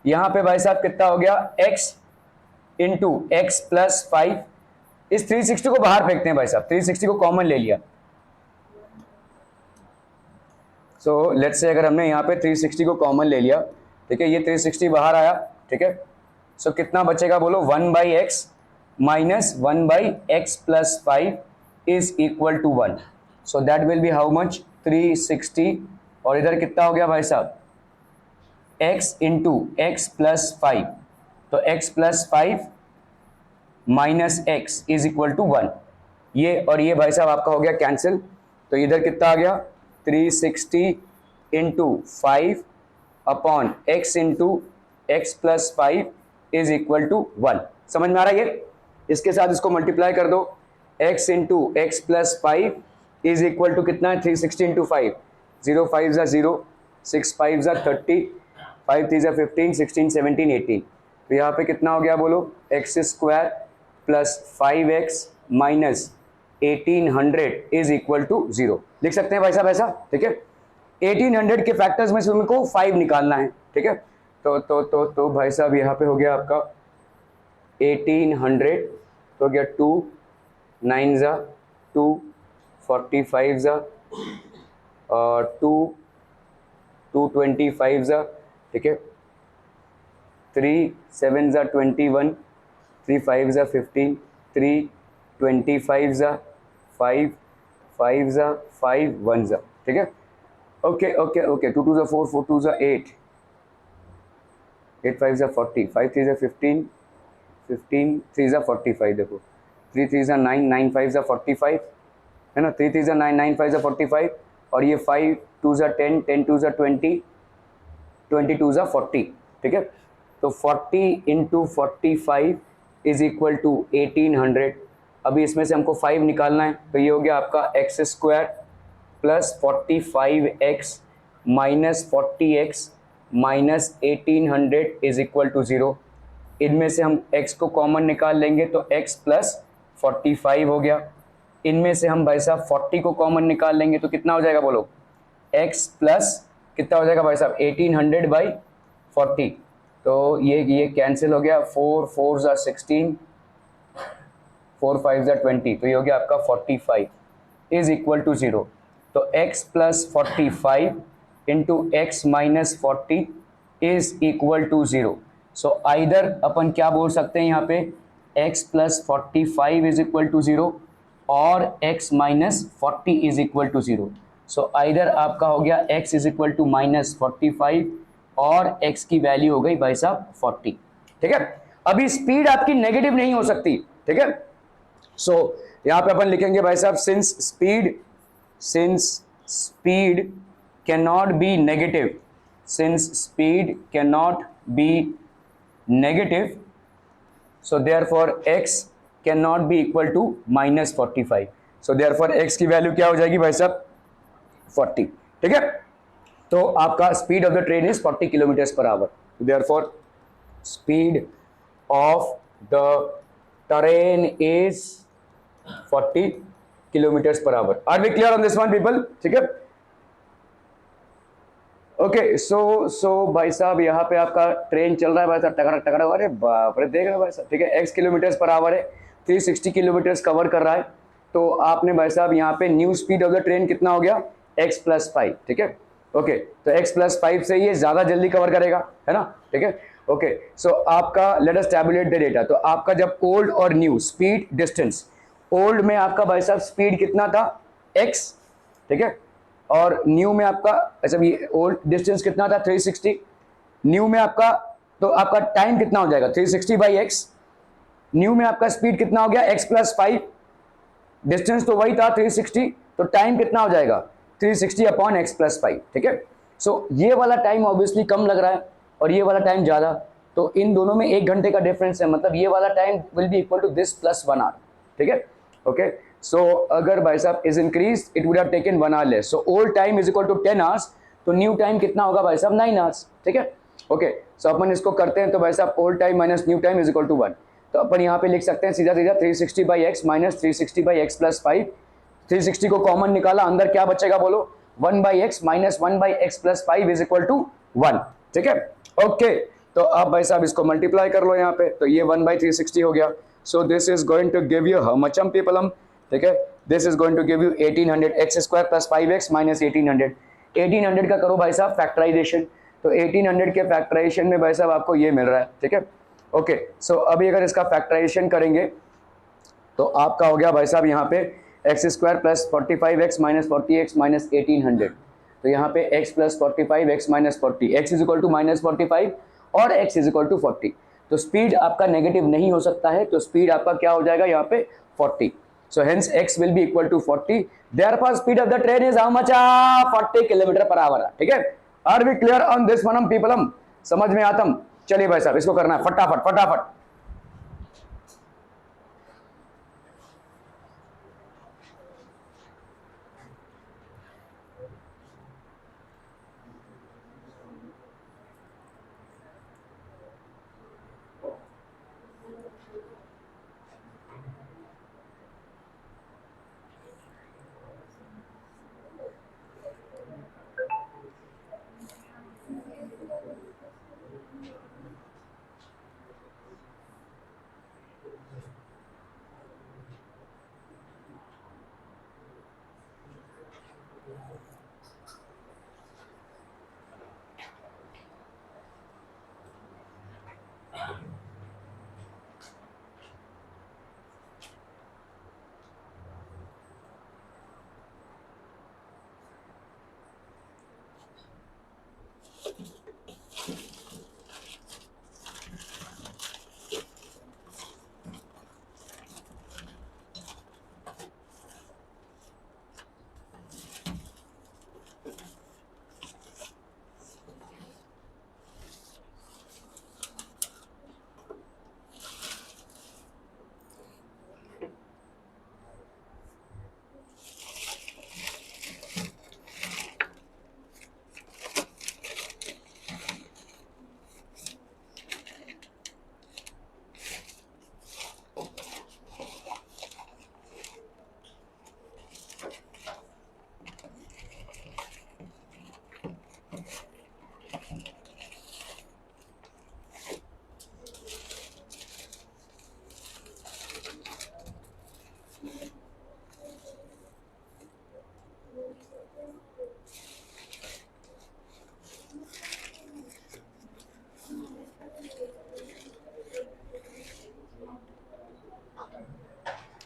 यहां पे भाई साहब कितना हो गया, x इंटू एक्स प्लस 5। इस 360 को बाहर फेंकते हैं भाई साहब, 360 को कॉमन ले लिया। सो लेट्स से अगर हमने यहाँ पे 360 को कॉमन ले लिया, ठीक है, ये 360 बाहर आया, ठीक है। सो कितना बचेगा बोलो, 1 by x minus 1 by x plus 5 is equal to 1। So that will be how much, 360, और इधर कितना हो गया भाई साहब, x इंटू एक्स प्लस 5। तो x plus 5 minus x is equal to 1। ये और ये भाई साहब आपका हो गया कैंसिल, तो इधर कितना आ गया, 360 into 5 upon x into x plus 5 is equal to 1। समझ में आ रहा है ये? इसके साथ इसको मल्टीप्लाई कर दो, x into x plus 5 is equal to कितना है, 360 इंटू 5, 0 5 ज़ा 0, 6 5 ज़ा 30, 5 3 ज़ा 15, 16 17 18। तो यहाँ पे कितना हो गया बोलो, x square plus 5x minus 1800 is equal to 0। लिख सकते हैं भाई साहब ऐसा, ठीक है। 1800 के फैक्टर्स में से उनको 5 निकालना है, ठीक है। तो भाई साहब यहाँ पे हो गया आपका 1800, तो हो गया 2 9 ज़ा 2, 45 ज़ा और 225 ज़ा, ठीक है, 3 7 ज़ा 21, 3 5 ज़ा 15, 3 25 ज़ा 5, 5 ज़ा 5 1 ज़ा, ठीक है। ओके ओके ओके, 2 2 ज़ा 4, 4 2 ज़ा 8, 8 5 ज़ा 40, 5 3 ज़ा 15, 15 3 ज़ा 45, देखो 3 3 ज़ा 9, 9 5 ज़ा 45, है ना, 3 3 ज़ा 9, 9 5 ज़ा 45, और ये 5 2 ज़ा 10, 10 2 ज़ा 20, 22 ज़ा 40, ठीक है। तो 40 इंटू 45 इज इक्वल टू 1800। अभी इसमें से हमको 5 निकालना है, तो ये हो गया आपका x square plus 45x minus 40x minus 1800 is equal to 0। इनमें से हम x को कॉमन निकाल लेंगे तो x प्लस 45 हो गया। इनमें से हम भाई साहब 40 को कॉमन निकाल लेंगे तो कितना हो जाएगा बोलो, x प्लस कितना हो जाएगा भाई साहब, 1800 बाई 40। तो ये कैंसिल हो गया, 4 4 ज़ा 16, 4 5 ज़ा 20, तो ये हो गया आपका 45 इज इक्वल टू 0। तो x plus 45 into x minus 40 is equal to 0। So either अपन क्या बोल सकते हैं यहाँ पे, x plus 45 is equal to 0 और x minus 40 is equal to 0। So either आपका हो गया x is equal to minus 45 और x की वैल्यू हो गई भाई साहब 40, ठीक है। अभी स्पीड आपकी नेगेटिव नहीं हो सकती, ठीक है। सो यहाँ पे अपन लिखेंगे भाई साहब, since speed cannot be negative, since speed cannot be negative, so therefore x cannot be equal to minus 45, so therefore x की वैल्यू क्या हो जाएगी भाई साहब, 40, ठीक है। तो आपका speed of the train is 40 kilometres per hour, therefore speed of the train is 40 kilometres per hour. Are we clear on this one people, ठीक है। ओके, सो भाई साहब यहाँ पे आपका ट्रेन चल रहा है भाई साहब, टकरा टकरा, अरे बाप रे, देख रहे हो भाई साहब, ठीक है। x किलोमीटर्स पर आवर है, 360 किलोमीटर्स कवर कर रहा है। तो आपने भाई साहब यहाँ पे new speed of the train कितना हो गया, x प्लस 5, ठीक है। ओके, तो x प्लस 5 से ये ज़्यादा जल्दी कवर करेगा, है ना, ठीक है। ओके, सो आपका let us tabulate the data. तो आपका जब ओल्ड और न्यू स्पीड डिस्टेंस, ओल्ड में आपका भाई साहब स्पीड कितना था, x, ठीक है, और न्यू में आपका, अच्छा ये ओल्ड डिस्टेंस कितना था 360, न्यू में आपका, तो आपका टाइम कितना हो जाएगा 360 बाई एक्स, न्यू में आपका स्पीड कितना हो गया x प्लस 5, डिस्टेंस तो वही था 360, तो टाइम कितना हो जाएगा 360 अपॉन एक्स प्लस 5, ठीक है। सो ये वाला टाइम ऑब्वियसली कम लग रहा है और ये वाला टाइम ज़्यादा, तो इन दोनों में 1 घंटे का डिफरेंस है, मतलब ये वाला time will be equal to this plus 1 hour, ठीक है। ओके, सो अगर भाई साहब is increase it would have taken 1 hour less, so old time is equal to 10 hours, तो न्यू टाइम कितना होगा भाई साहब 9 आवर्स, ठीक है। ओके, सो अपन इसको करते हैं, तो भाई साहब old time minus new time is equal to 1, तो अपन यहाँ पे लिख सकते हैं सीधा सीधा 360 by x minus 360 by x plus 5, 360 को कॉमन निकाला, अंदर क्या बचेगा बोलो, 1/x माइनस 1/x प्लस 5 इज इक्वल टू 1। ठीक है, ओके। तो अब भाई साहब इसको मल्टीप्लाई कर लो यहाँ पे, तो ये 1/360 हो गया। So this is going to give you how much people, ठीक है, this is going to give you 1800 x square plus 5x minus 1800 का करो भाई साहब फैक्टराइजेशन। तो 1800 के फैक्टराइजेशन में भाई साहब आपको ये मिल रहा है। ठीक है, ओके। सो अभी अगर इसका फैक्टराइजेशन करेंगे तो आपका हो गया भाई साहब यहाँ पे x square plus 45x minus 40x minus 1800। तो यहाँ पे x plus 45x minus 40, x is equal to minus 45 और x इज इक्वल टू 40। तो स्पीड आपका नेगेटिव नहीं हो सकता है, तो स्पीड आपका क्या हो जाएगा यहाँ पे 40। So hence x will be equal to 40, therefore speed of the train is how much, 40 kilometre per hour. ठीक है, are we clear on this one people, समझ में आतम? चलिए भाई साहब इसको करना है फटाफट फटाफट।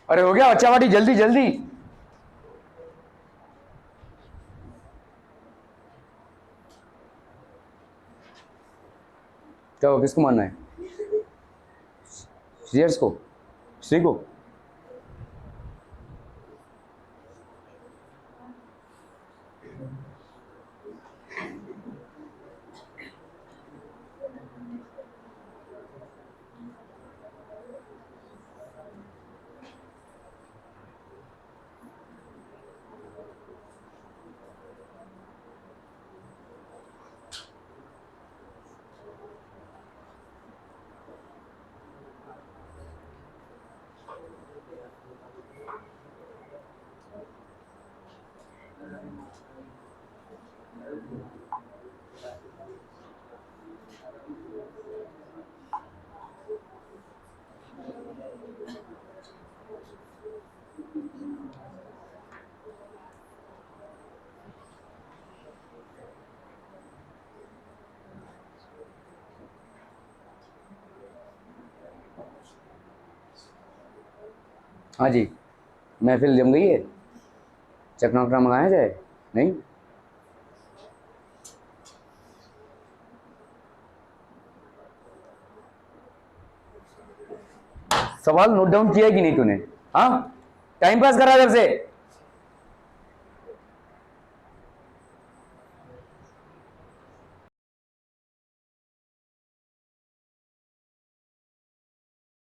अरे हो गया बच्चा वाटी, जल्दी जल्दी। क्या हो, किसको मानना है? श्रेयस को, श्री को? हाँ जी, महफिल जम गई है। चकना वकना मंगाया जाए? नहीं, सवाल नोट डाउन किया कि नहीं तूने? हाँ, टाइम पास करा जब से।